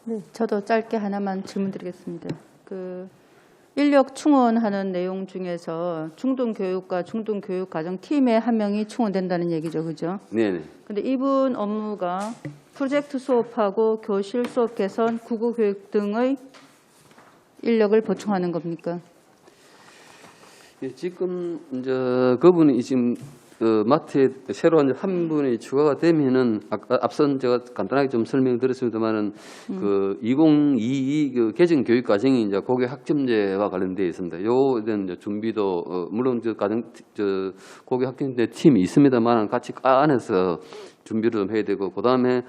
네, 저도 짧게 하나만 질문드리겠습니다. 인력 충원하는 내용 중에서 중등교육과 중등교육과정팀의 한 명이 충원된다는 얘기죠, 그죠? 네네. 근데 이분 업무가 프로젝트 수업하고 교실 수업 개선, 국어교육 등의 인력을 보충하는 겁니까? 예, 지금 이제 그분이 지금 마트에 새로 한 분이 추가가 되면은 앞선 제가 간단하게 좀 설명드렸습니다만은 2022 그 개정 교육 과정이 이제 고교 학점제와 관련되어 있습니다. 요는 이제 준비도 물론 고교 학점제 팀이 있습니다만 같이 안에서 준비를 좀 해야 되고 그 다음에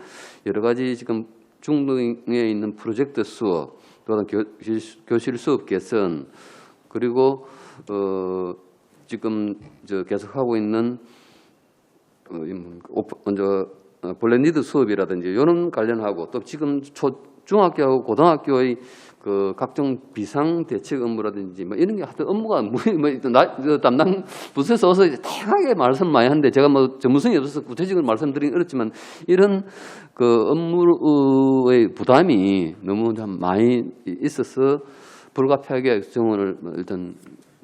여러 가지 지금 중등에 있는 프로젝트 수업, 또 교실 수업 개선 그리고 지금 계속하고 있는 먼저 블렌디드 수업이라든지 이런 관련하고 또 지금 중학교하고 고등학교의 그 각종 비상 대책 업무라든지 뭐 이런 게 하여튼 업무가 담당 부서에서 어서 다양하게 말씀 많이 하는데 제가 뭐 전문성이 없어서 구체적으로 말씀드리긴 어렵지만 이런 그 업무의 부담이 너무 좀 많이 있어서 불가피하게 정원을 일단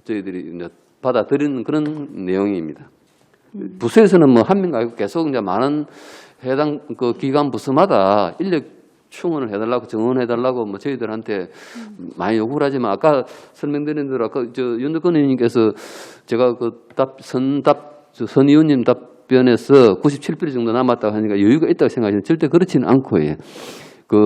저희들이 이제 받아들이는 그런 내용입니다. 부서에서는 뭐 한 명 가지고 계속 이제 많은 해당 그 기관 부서마다 인력 충원을 해달라고 정원해달라고 뭐 저희들한테 많이 요구를 하지만 아까 설명드린 대로 아까 저 윤덕근 의원님께서 제가 그 선 의원님 답변에서 97% 정도 남았다고 하니까 여유가 있다고 생각하시는 절대 그렇지는 않고 예. 그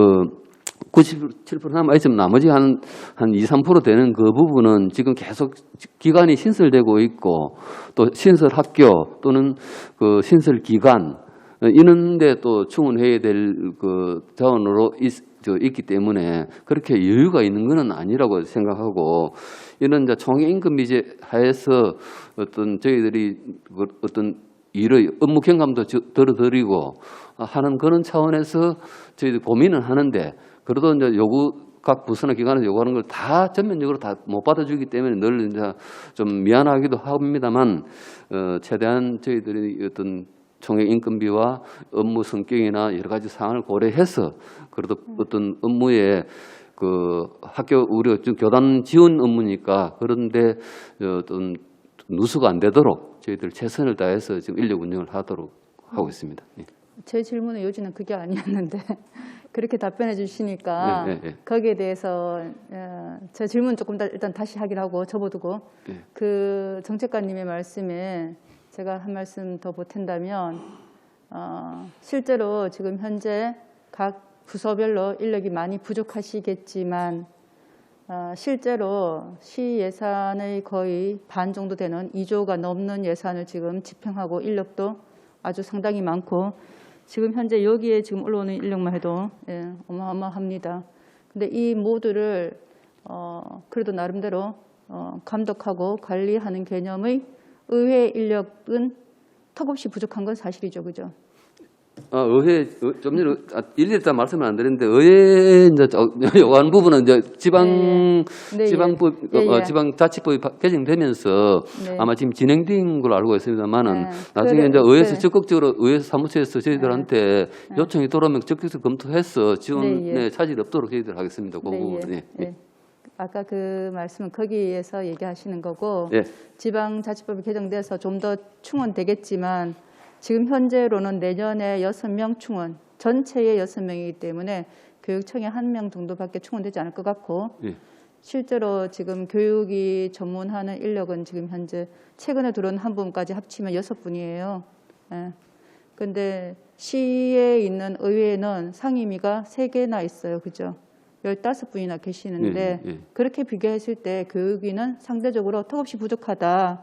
97% 남아있으면 나머지 한 2, 3% 되는 그 부분은 지금 계속 기관이 신설되고 있고 또 신설 학교 또는 그 신설 기관 이런데 또 충원해야 될 그 자원으로 있기 때문에 그렇게 여유가 있는 것은 아니라고 생각하고 이런 이제 총액임금비제 하에서 어떤 저희들이 어떤 일의 업무 경감도 들어드리고 하는 그런 차원에서 저희들이 고민을 하는데 그래도 이제 각 부서나 기관에서 요구하는 걸 다 전면적으로 다 못 받아주기 때문에 늘 이제 좀 미안하기도 합니다만 최대한 저희들이 어떤 총액 인건비와 업무 성격이나 여러 가지 사항을 고려해서 그래도 어떤 업무에 그 학교 우리 교단 지원 업무니까 그런데 어떤 누수가 안 되도록 저희들 최선을 다해서 지금 인력 운영을 하도록 하고 있습니다. 예. 제 질문의 요지는 그게 아니었는데 그렇게 답변해 주시니까 네. 거기에 대해서 제 질문 조금 일단 다시 하긴 하고 접어두고 네. 그 정책관님의 말씀에 제가 한 말씀 더 보탠다면 실제로 지금 현재 각 부서별로 인력이 많이 부족하시겠지만 실제로 시 예산의 거의 반 정도 되는 2조가 넘는 예산을 지금 집행하고 인력도 아주 상당히 많고 지금 현재 여기에 지금 올라오는 인력만 해도 어마어마합니다. 근데 이 모두를 그래도 나름대로 감독하고 관리하는 개념의 의회 인력은 턱없이 부족한 건 사실이죠, 그죠? 의회 좀 전에 일일이 다 말씀을 안 드렸는데 의회 이제 요구하는 부분은 이제 지방법 지방자치법이 개정되면서 아마 지금 진행된 걸로 알고 있습니다만은 나중에 이제 의회에서 적극적으로 의회 사무처에서 저희들한테 요청이 들어오면 적극적으로 검토해서 지원에 차질이 없도록 저희들 하겠습니다. 그 부분. 아까 그 말씀은 거기에서 얘기하시는 거고 예. 지방자치법이 개정돼서 좀 더 충원되겠지만 지금 현재로는 내년에 6명 충원, 전체의 6명이기 때문에 교육청에 1명 정도밖에 충원되지 않을 것 같고 실제로 지금 교육이 전문하는 인력은 지금 현재 최근에 들어온 한 분까지 합치면 6분이에요. 그런데 시에 있는 의회는 상임위가 3개나 있어요. 그죠? 15분이나 계시는데 그렇게 비교했을 때 교육위는 상대적으로 턱없이 부족하다.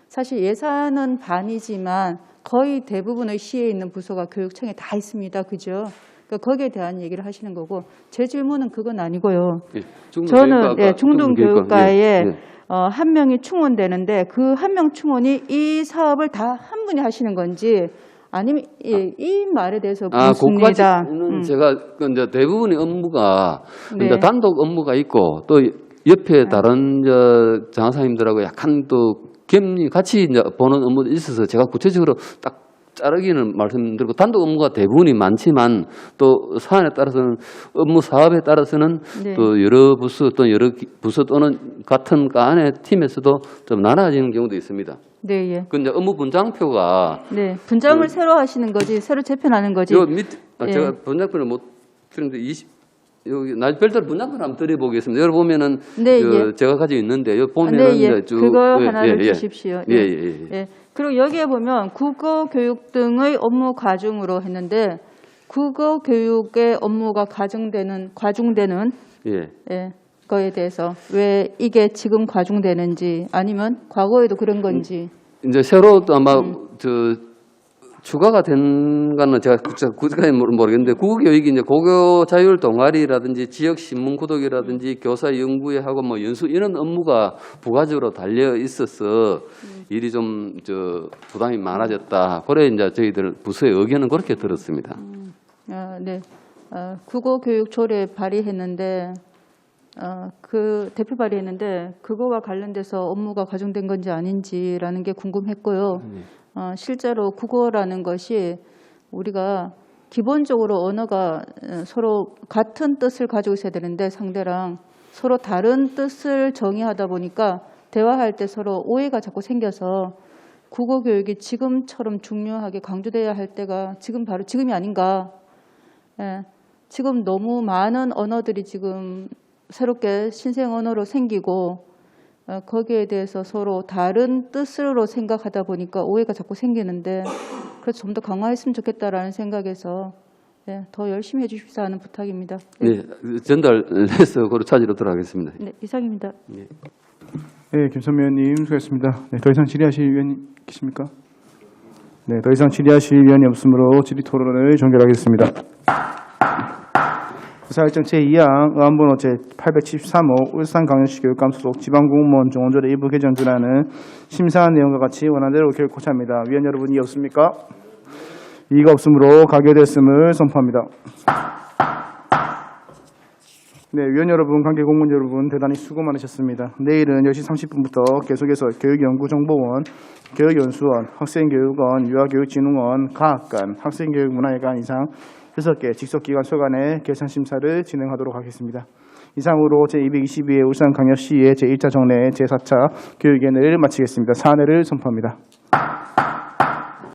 사실 예산은 반이지만 거의 대부분의 시에 있는 부서가 교육청에 다 있습니다. 그죠? 그러니까 거기에 대한 얘기를 하시는 거고 제 질문은 그건 아니고요. 저는 중등교육과에 1명이 충원되는데 그 1명 충원이 이 사업을 다 한 분이 하시는 건지 아니면 이 말에 대해서 묻습니다. 그것까지는 제가 이제 대부분의 업무가 이제 단독 업무가 있고 또 옆에 다른 장사님들하고 약간 또 겸이 같이 이제 보는 업무도 있어서 제가 구체적으로 딱 자르기는 말씀드리고 단독 업무가 대부분이 많지만 또 사안에 따라서는 업무 사업에 따라서는 또 여러 부서 또 여러 부서 또는 같은 안에 팀에서도 좀 나눠지는 경우도 있습니다. 네, 예. 그 이제 업무 분장표가 분장을 새로 하시는 거지 새로 재편하는 거지. 요 밑 제가 분장표를 못 드렸는데 여기 나 별도로 분장표를 한번 드려보겠습니다. 여기 보면은 제가 가지고 있는데 여기 보면은 이제 그거 하나를 주십시오. 그리고 여기에 보면 국어 교육 등의 업무 과중으로 했는데 국어 교육의 업무가 과중되는 거에 대해서 왜 이게 지금 과중되는지 아니면 과거에도 그런 건지 이제 새로 또 아마 추가가 된 거는 제가 구체적으로 모르겠는데 국어교육이 이제 고교 자율 동아리라든지 지역 신문 구독이라든지 교사 연구회 하고 뭐 연수 이런 업무가 부가적으로 달려 있어서 일이 좀 부담이 많아졌다. 그래 이제 저희들 부서의 의견은 그렇게 들었습니다. 국어교육 조례 발의했는데 그 대표 발의했는데 그거와 관련돼서 업무가 과중된 건지 아닌지라는 게 궁금했고요. 실제로 국어라는 것이 우리가 기본적으로 언어가 서로 같은 뜻을 가지고 있어야 되는데 상대랑 서로 다른 뜻을 정의하다 보니까 대화할 때 서로 오해가 자꾸 생겨서 국어 교육이 지금처럼 중요하게 강조돼야 할 때가 지금 바로 지금이 아닌가. 예, 지금 너무 많은 언어들이 지금 새롭게 신생 언어로 생기고 거기에 대해서 서로 다른 뜻으로 생각하다 보니까 오해가 자꾸 생기는데 그래서 좀 더 강화했으면 좋겠다라는 생각에서 네, 더 열심히 해주십사 하는 부탁입니다. 네, 전달해서 고로 찾으도록 하겠습니다. 네, 이상입니다. 네, 김선미 의원님 수고했습니다. 네, 더 이상 질의하실 위원님 계십니까? 네, 더 이상 질의하실 위원이 없으므로 질의 토론을 종결하겠습니다. 구사1정 제2항 의안번호 제873호 울산광역시 교육감 소속 지방공무원 정원조례 일부 개정안은 심사한 내용과 같이 원안대로 결코차입니다. 위원 여러분 이해 없습니까? 이의가 없으므로 가결됐음을 선포합니다. 네, 위원 여러분, 관계 공무원 여러분 대단히 수고 많으셨습니다. 내일은 10시 30분부터 계속해서 교육연구정보원, 교육연수원, 학생교육원, 유아교육진흥원, 과학관, 학생교육문화회관 이상 6개 직속기관 소관의 결산심사를 진행하도록 하겠습니다. 이상으로 제222회 울산광역시의 제1차 정례 제4차 교육위원회를 마치겠습니다. 사안회를 선포합니다.